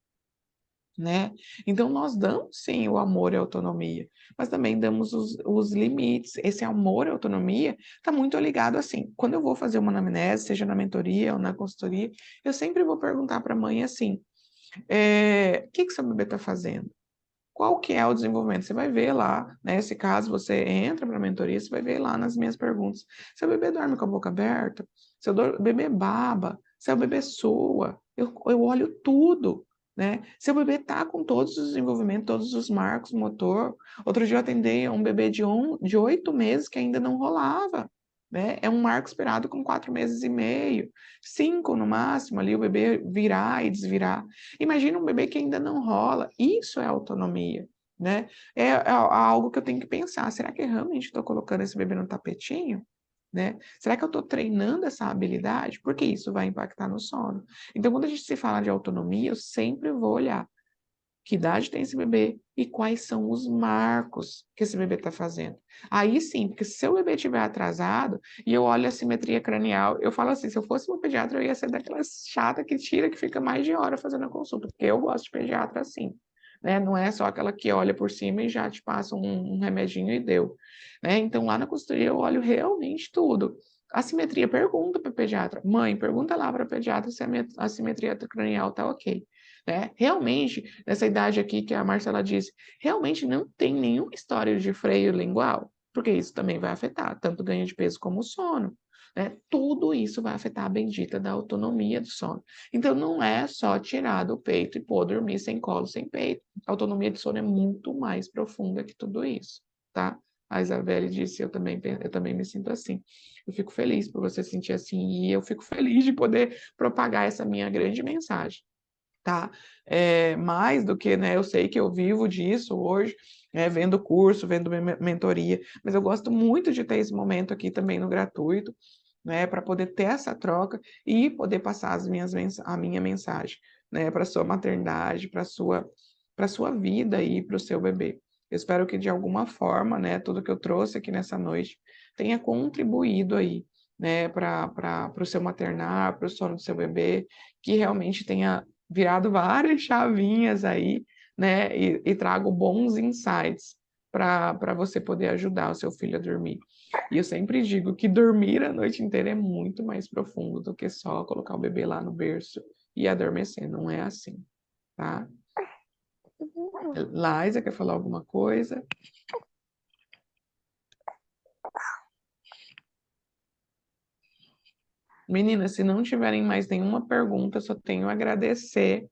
né? Então, nós damos sim o amor e a autonomia, mas também damos os limites. Esse amor e autonomia está muito ligado assim. Quando eu vou fazer uma anamnese, seja na mentoria ou na consultoria, eu sempre vou perguntar para a mãe assim: o que que seu bebê está fazendo? Qual que é o desenvolvimento? Você vai ver lá, né? Se caso você entra para a mentoria, você vai ver lá nas minhas perguntas. Seu bebê dorme com a boca aberta? Seu bebê baba? Seu bebê sua? Eu olho tudo, né? Seu bebê tá com todos os desenvolvimentos, todos os marcos motor. Outro dia eu atendi um bebê de 8 meses que ainda não rolava, né? É um marco esperado com 4 meses e meio, 5 no máximo, ali o bebê virar e desvirar. Imagina um bebê que ainda não rola. Isso é autonomia, né? É algo que eu tenho que pensar. Será que eu realmente estou colocando esse bebê no tapetinho? Né? Será que eu estou treinando essa habilidade? Porque isso vai impactar no sono. Então, quando a gente se fala de autonomia, eu sempre vou olhar que idade tem esse bebê e quais são os marcos que esse bebê está fazendo. Aí sim, porque se seu bebê estiver atrasado e eu olho a simetria cranial, eu falo assim, se eu fosse uma pediatra, eu ia ser daquelas chata que tira, que fica mais de hora fazendo a consulta, porque eu gosto de pediatra assim, né? Não é só aquela que olha por cima e já te passa um remedinho e deu, né? Então lá na consultoria eu olho realmente tudo. A simetria, pergunta para o pediatra. Mãe, pergunta lá para a pediatra se a simetria cranial está ok. Né? Realmente, nessa idade aqui que a Marcela disse, realmente não tem nenhuma história de freio lingual, porque isso também vai afetar tanto o ganho de peso como o sono. Né? Tudo isso vai afetar a bendita da autonomia do sono. Então, não é só tirar do peito e pôr dormir sem colo, sem peito. A autonomia de sono é muito mais profunda que tudo isso, tá? A Isabelle disse, eu também me sinto assim. Eu fico feliz por você sentir assim, e eu fico feliz de poder propagar essa minha grande mensagem, tá? Mais do que, né, eu sei que eu vivo disso hoje, vendo curso, vendo mentoria, mas eu gosto muito de ter esse momento aqui também no gratuito, né, para poder ter essa troca e poder passar a minha mensagem, né, para sua maternidade, para sua vida e para o seu bebê. Eu espero que de alguma forma, né, tudo que eu trouxe aqui nessa noite tenha contribuído aí, né, para o seu maternar, para o sono do seu bebê, que realmente tenha virado várias chavinhas aí, né? E trago bons insights para você poder ajudar o seu filho a dormir. E eu sempre digo que dormir a noite inteira é muito mais profundo do que só colocar o bebê lá no berço e adormecer. Não é assim, tá? Liza, quer falar alguma coisa? Meninas, se não tiverem mais nenhuma pergunta, só tenho a agradecer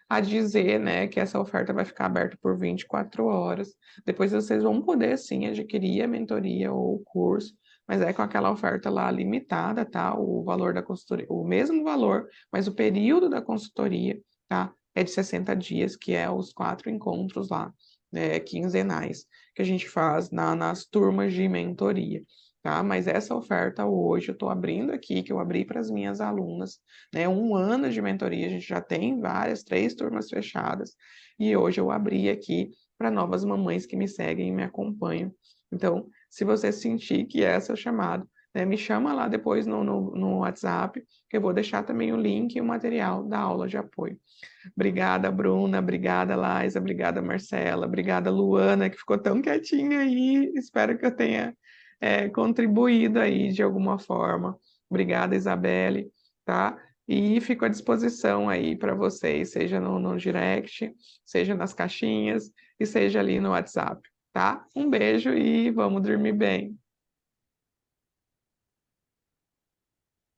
a dizer, né, que essa oferta vai ficar aberta por 24 horas. Depois vocês vão poder, sim, adquirir a mentoria ou o curso, mas é com aquela oferta lá limitada, tá? O valor da consultoria, o mesmo valor, mas o período da consultoria, tá? É de 60 dias, que é os 4 encontros lá, quinzenais, que a gente faz nas turmas de mentoria, tá? Mas essa oferta hoje eu estou abrindo aqui, que eu abri para as minhas alunas, né? 1 ano de mentoria, a gente já tem várias, 3 turmas fechadas, e hoje eu abri aqui para novas mamães que me seguem e me acompanham. Então, se você sentir que esse é o chamado, né, me chama lá depois no WhatsApp, que eu vou deixar também o link e o material da aula de apoio. Obrigada, Bruna, obrigada, Laisa, obrigada, Marcela, obrigada, Luana, que ficou tão quietinha aí. Espero que eu tenha contribuído aí de alguma forma. Obrigada, Isabelle, tá? E fico à disposição aí para vocês, seja no direct, seja nas caixinhas e seja ali no WhatsApp, tá? Um beijo e vamos dormir bem.